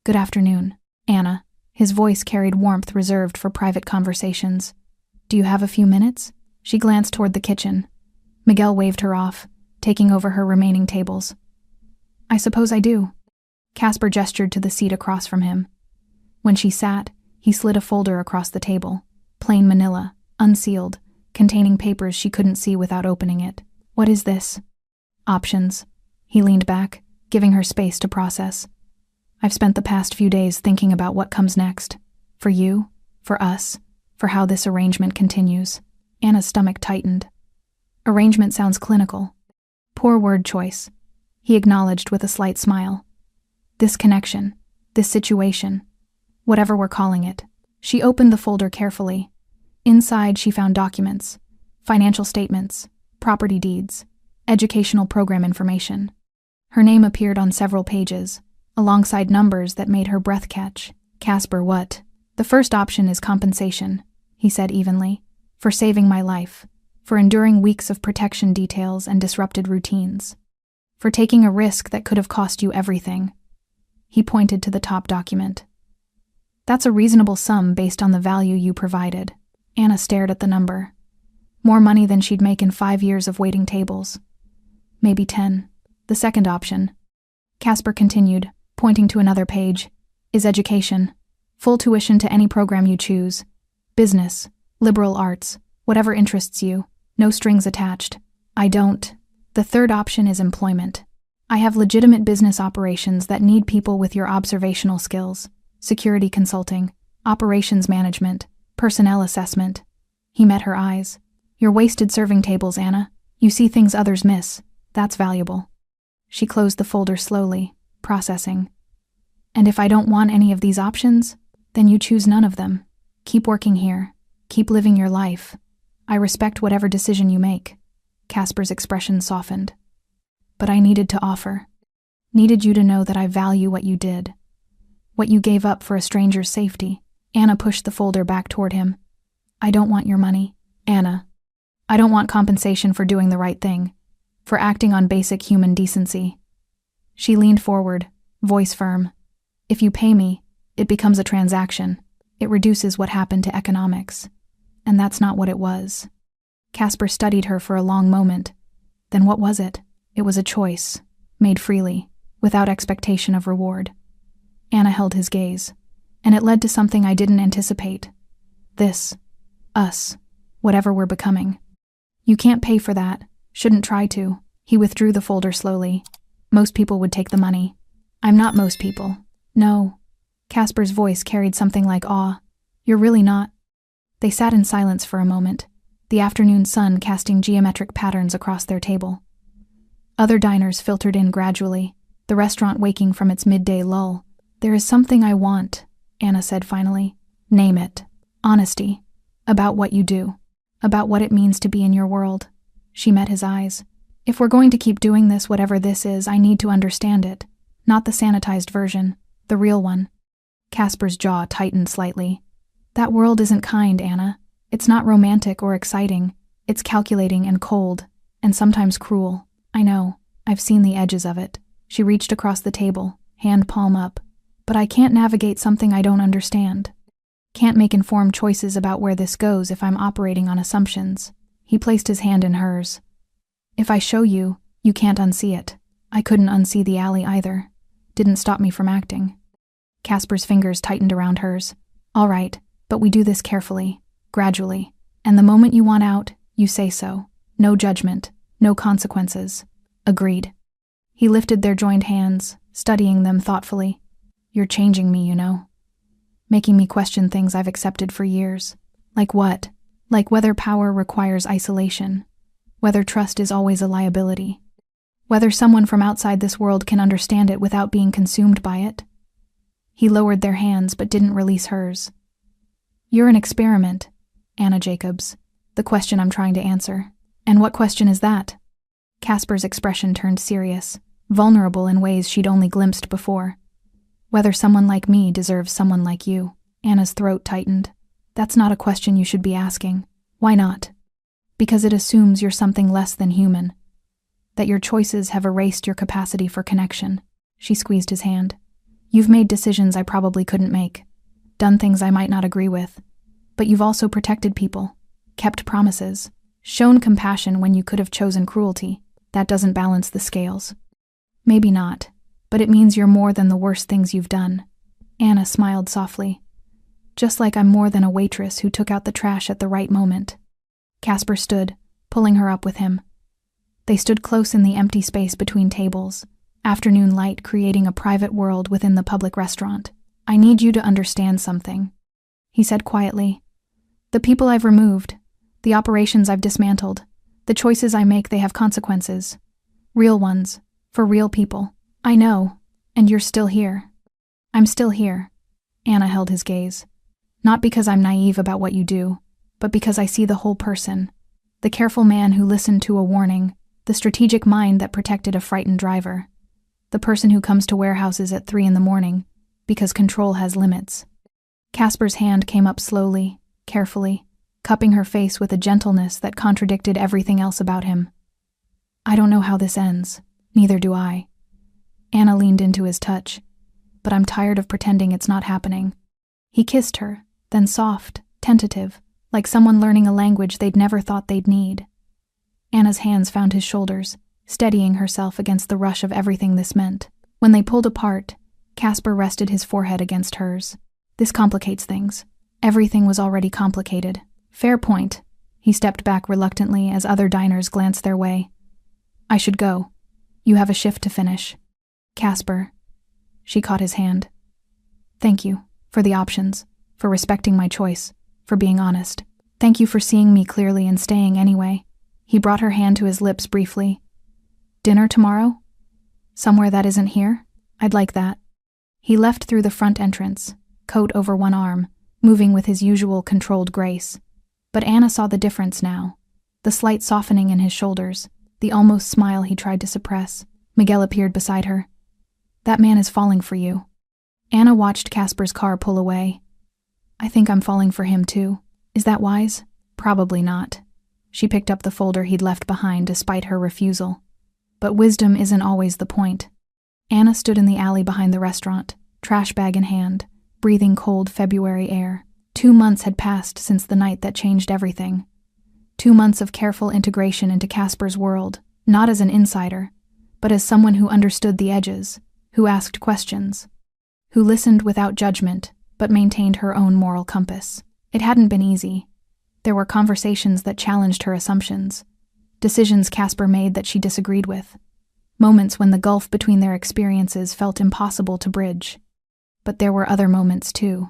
"Good afternoon, Anna." His voice carried warmth reserved for private conversations. "Do you have a few minutes?" She glanced toward the kitchen. Miguel waved her off, taking over her remaining tables. "I suppose I do." Casper gestured to the seat across from him. When she sat, he slid a folder across the table, plain manila, unsealed, containing papers she couldn't see without opening it. "What is this?" "Options." He leaned back, giving her space to process. "I've spent the past few days thinking about what comes next. For you, for us, for how this arrangement continues." Anna's stomach tightened. "Arrangement sounds clinical." "Poor word choice," he acknowledged with a slight smile. "This connection, this situation, whatever we're calling it." She opened the folder carefully. Inside she found documents, financial statements, property deeds, educational program information. Her name appeared on several pages, alongside numbers that made her breath catch. "Casper, what?" "The first option is compensation," he said evenly, "for saving my life, for enduring weeks of protection details and disrupted routines, for taking a risk that could have cost you everything." He pointed to the top document. "That's a reasonable sum based on the value you provided." Anna stared at the number. More money than she'd make in 5 years of waiting tables. Maybe 10. "The second option," Casper continued, pointing to another page, "is education. Full tuition to any program you choose. Business, liberal arts, whatever interests you. No strings attached." "I don't." "The third option is employment. I have legitimate business operations that need people with your observational skills. Security consulting, operations management, personnel assessment." He met her eyes. "You're wasted serving tables, Anna. You see things others miss. That's valuable." She closed the folder slowly, processing. "And if I don't want any of these options, then you choose none of them. Keep working here. Keep living your life. I respect whatever decision you make." Casper's expression softened. "But I needed to offer. Needed you to know that I value what you did. What you gave up for a stranger's safety." Anna pushed the folder back toward him. "I don't want your money, Anna. I don't want compensation for doing the right thing, for acting on basic human decency." She leaned forward, voice firm. "If you pay me, it becomes a transaction. It reduces what happened to economics. And that's not what it was." Casper studied her for a long moment. "Then what was it?" It was a choice, made freely, without expectation of reward. Anna held his gaze, and it led to something I didn't anticipate. This. Us. Whatever we're becoming. You can't pay for that. Shouldn't try to. He withdrew the folder slowly. Most people would take the money. I'm not most people. No. Casper's voice carried something like awe. You're really not. They sat in silence for a moment, the afternoon sun casting geometric patterns across their table. Other diners filtered in gradually, the restaurant waking from its midday lull. There is something I want, Anna said finally. Name it. Honesty. About what you do. About what it means to be in your world. She met his eyes. If we're going to keep doing this, whatever this is, I need to understand it. Not the sanitized version, the real one. Casper's jaw tightened slightly. That world isn't kind, Anna. It's not romantic or exciting. It's calculating and cold, and sometimes cruel. I know. I've seen the edges of it. She reached across the table, hand palm up. But I can't navigate something I don't understand. Can't make informed choices about where this goes if I'm operating on assumptions. He placed his hand in hers. If I show you, you can't unsee it. I couldn't unsee the alley either. Didn't stop me from acting. Casper's fingers tightened around hers. All right, but we do this carefully, gradually. And the moment you want out, you say so. No judgment, no consequences. Agreed. He lifted their joined hands, studying them thoughtfully. You're changing me, you know. Making me question things I've accepted for years. Like what? Like whether power requires isolation. Whether trust is always a liability. Whether someone from outside this world can understand it without being consumed by it. He lowered their hands but didn't release hers. You're an experiment, Anna Jacobs. The question I'm trying to answer. And what question is that? Casper's expression turned serious, vulnerable in ways she'd only glimpsed before. Whether someone like me deserves someone like you. Anna's throat tightened. That's not a question you should be asking. Why not? Because it assumes you're something less than human. That your choices have erased your capacity for connection. She squeezed his hand. You've made decisions I probably couldn't make. Done things I might not agree with. But you've also protected people. Kept promises. Shown compassion when you could have chosen cruelty. That doesn't balance the scales. Maybe not. But it means you're more than the worst things you've done. Anna smiled softly. Just like I'm more than a waitress who took out the trash at the right moment. Casper stood, pulling her up with him. They stood close in the empty space between tables, afternoon light creating a private world within the public restaurant. I need you to understand something, he said quietly. The people I've removed, the operations I've dismantled, the choices I make, they have consequences. Real ones, for real people. I know, and you're still here. I'm still here. Anna held his gaze. Not because I'm naive about what you do, but because I see the whole person. The careful man who listened to a warning, the strategic mind that protected a frightened driver. The person who comes to warehouses at 3 a.m, because control has limits. Casper's hand came up slowly, carefully, cupping her face with a gentleness that contradicted everything else about him. I don't know how this ends. Neither do I. Anna leaned into his touch. But I'm tired of pretending it's not happening. He kissed her, then soft, tentative, like someone learning a language they'd never thought they'd need. Anna's hands found his shoulders, steadying herself against the rush of everything this meant. When they pulled apart, Casper rested his forehead against hers. This complicates things. Everything was already complicated. Fair point. He stepped back reluctantly as other diners glanced their way. I should go. You have a shift to finish. Casper. She caught his hand. Thank you, for the options, for respecting my choice, for being honest. Thank you for seeing me clearly and staying anyway. He brought her hand to his lips briefly. Dinner tomorrow? Somewhere that isn't here? I'd like that. He left through the front entrance, coat over one arm, moving with his usual controlled grace. But Anna saw the difference now. The slight softening in his shoulders, the almost smile he tried to suppress. Miguel appeared beside her. That man is falling for you. Anna watched Casper's car pull away. I think I'm falling for him too. Is that wise? Probably not. She picked up the folder he'd left behind despite her refusal. But wisdom isn't always the point. Anna stood in the alley behind the restaurant, trash bag in hand, breathing cold February air. 2 months had passed since the night that changed everything. 2 months of careful integration into Casper's world, not as an insider, but as someone who understood the edges, who asked questions, who listened without judgment, but maintained her own moral compass. It hadn't been easy. There were conversations that challenged her assumptions, decisions Casper made that she disagreed with, moments when the gulf between their experiences felt impossible to bridge. But there were other moments too.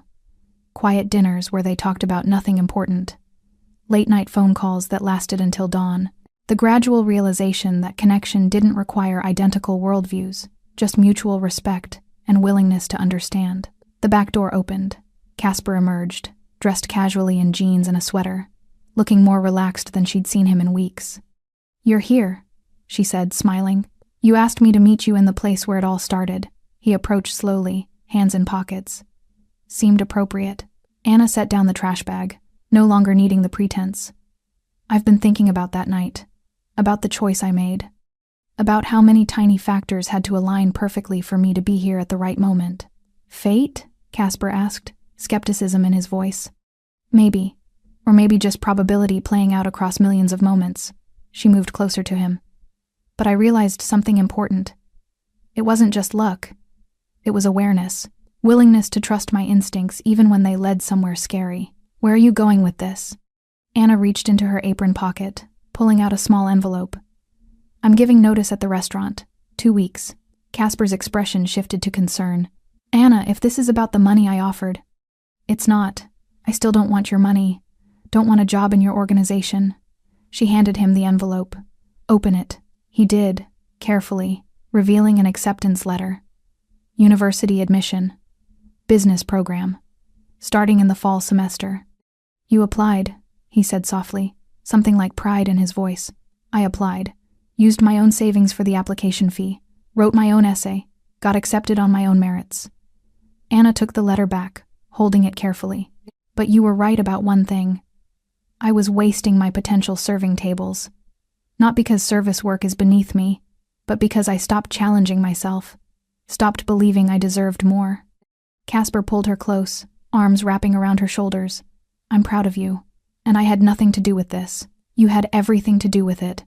Quiet dinners where they talked about nothing important, late-night phone calls that lasted until dawn, the gradual realization that connection didn't require identical worldviews, just mutual respect and willingness to understand. The back door opened. Casper emerged, dressed casually in jeans and a sweater, looking more relaxed than she'd seen him in weeks. "You're here," she said, smiling. "You asked me to meet you in the place where it all started." He approached slowly, hands in pockets. Seemed appropriate. Anna set down the trash bag, no longer needing the pretense. "I've been thinking about that night, about the choice I made, about how many tiny factors had to align perfectly for me to be here at the right moment." "Fate?" Casper asked, skepticism in his voice. "Maybe. Or maybe just probability playing out across millions of moments." She moved closer to him. "But I realized something important. It wasn't just luck. It was awareness, willingness to trust my instincts even when they led somewhere scary." "Where are you going with this?" Anna reached into her apron pocket, pulling out a small envelope. "I'm giving notice at the restaurant. 2 weeks." Casper's expression shifted to concern. "Anna, if this is about the money I offered..." "It's not. I still don't want your money. Don't want a job in your organization." She handed him the envelope. "Open it." He did, carefully, revealing an acceptance letter. "University admission. Business program. Starting in the fall semester." "You applied," he said softly, something like pride in his voice. "I applied. Used my own savings for the application fee. Wrote my own essay. Got accepted on my own merits." Anna took the letter back, holding it carefully. "But you were right about one thing. I was wasting my potential serving tables. Not because service work is beneath me, but because I stopped challenging myself, stopped believing I deserved more." Casper pulled her close, arms wrapping around her shoulders. "I'm proud of you, and I had nothing to do with this." "You had everything to do with it."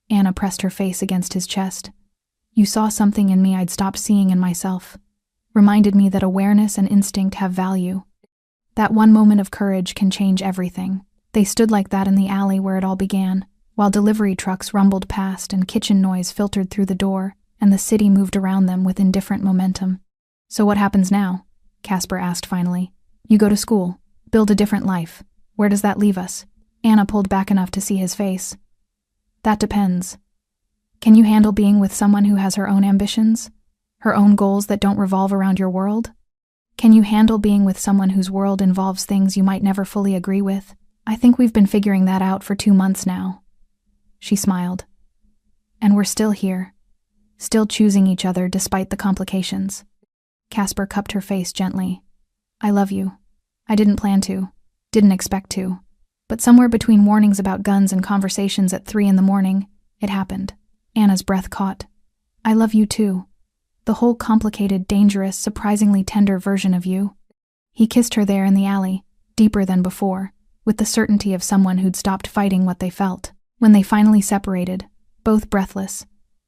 Anna pressed her face against his chest. "You saw something in me I'd stopped seeing in myself. Reminded me that awareness and instinct have value. That one moment of courage can change everything." They stood like that in the alley where it all began, while delivery trucks rumbled past and kitchen noise filtered through the door, and the city moved around them with indifferent momentum. "So what happens now?" Casper asked finally. "You go to school, build a different life. Where does that leave us?" Anna pulled back enough to see his face. "That depends. Can you handle being with someone who has her own ambitions? Her own goals that don't revolve around your world? Can you handle being with someone whose world involves things you might never fully agree with?" "I think we've been figuring that out for 2 months now." She smiled. "And we're still here, still choosing each other despite the complications." Casper cupped her face gently. "I love you. I didn't plan to, didn't expect to. But somewhere between warnings about guns and conversations at 3 a.m, it happened." Anna's breath caught. "I love you too. The whole complicated, dangerous, surprisingly tender version of you." He kissed her there in the alley, deeper than before, with the certainty of someone who'd stopped fighting what they felt. When they finally separated, both breathless,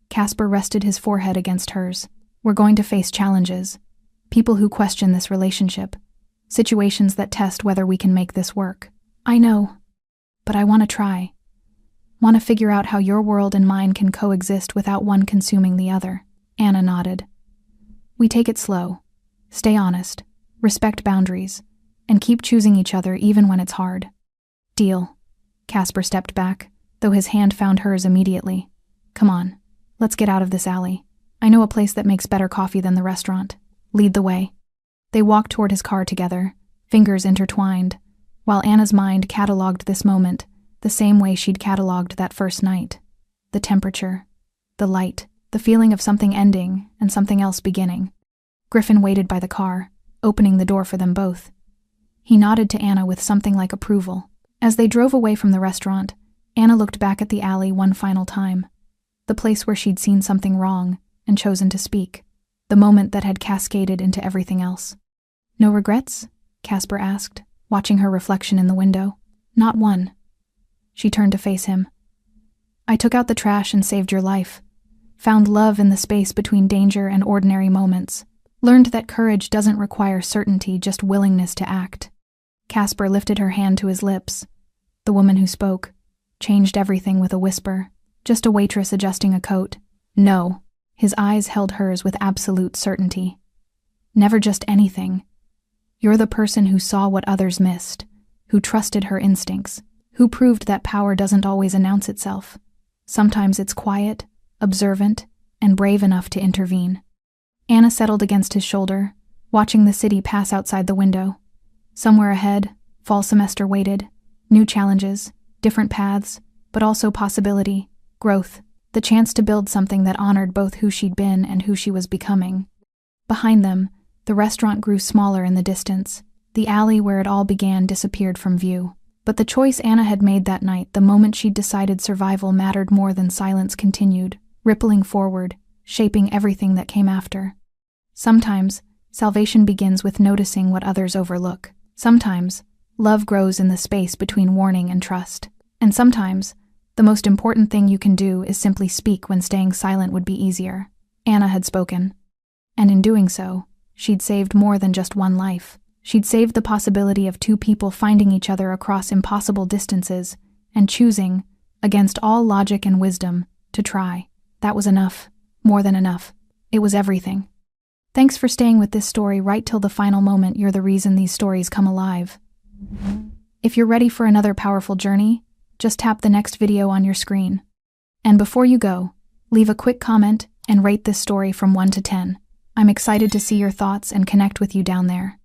Casper rested his forehead against hers. "We're going to face challenges. People who question this relationship. Situations that test whether we can make this work." "I know. But I want to try. Want to figure out how your world and mine can coexist without one consuming the other." Anna nodded. "We take it slow. Stay honest. Respect boundaries. And keep choosing each other even when it's hard." "Deal." Casper stepped back, though his hand found hers immediately. "Come on. Let's get out of this alley. I know a place that makes better coffee than the restaurant. Lead the way." They walked toward his car together, fingers intertwined, while Anna's mind cataloged this moment the same way she'd cataloged that first night. The temperature, the light, the feeling of something ending and something else beginning. Griffin waited by the car, opening the door for them both. He nodded to Anna with something like approval. As they drove away from the restaurant, Anna looked back at the alley one final time. The place where she'd seen something wrong and chosen to speak. The moment that had cascaded into everything else. "No regrets?" Casper asked, watching her reflection in the window. "Not one." She turned to face him. "I took out the trash and saved your life. found love in the space between danger and ordinary moments, learned that courage doesn't require certainty, just willingness to act. Casper lifted her hand to his lips. The woman who spoke changed everything with a whisper. Just a waitress adjusting a coat. No. His eyes held hers with absolute certainty. Never just anything. You're the person who saw what others missed, who trusted her instincts, who proved that power doesn't always announce itself. Sometimes it's quiet, observant, and brave enough to intervene. Anna settled against his shoulder, watching the city pass outside the window. Somewhere ahead, fall semester waited, new challenges, different paths, but also possibility, growth, the chance to build something that honored both who she'd been and who she was becoming. Behind them, the restaurant grew smaller in the distance. The alley where it all began disappeared from view. But the choice Anna had made that night, the moment she'd decided survival mattered more than silence, continued, rippling forward, shaping everything that came after. Sometimes, salvation begins with noticing what others overlook. Sometimes, love grows in the space between warning and trust. And sometimes, the most important thing you can do is simply speak when staying silent would be easier. Anna had spoken. And in doing so, she'd saved more than just one life. She'd saved the possibility of two people finding each other across impossible distances and choosing, against all logic and wisdom, to try. That was enough. More than enough. It was everything. Thanks for staying with this story right till the final moment. You're the reason these stories come alive. If you're ready for another powerful journey, just tap the next video on your screen. And before you go, leave a quick comment and rate this story from 1 to 10. I'm excited to see your thoughts and connect with you down there.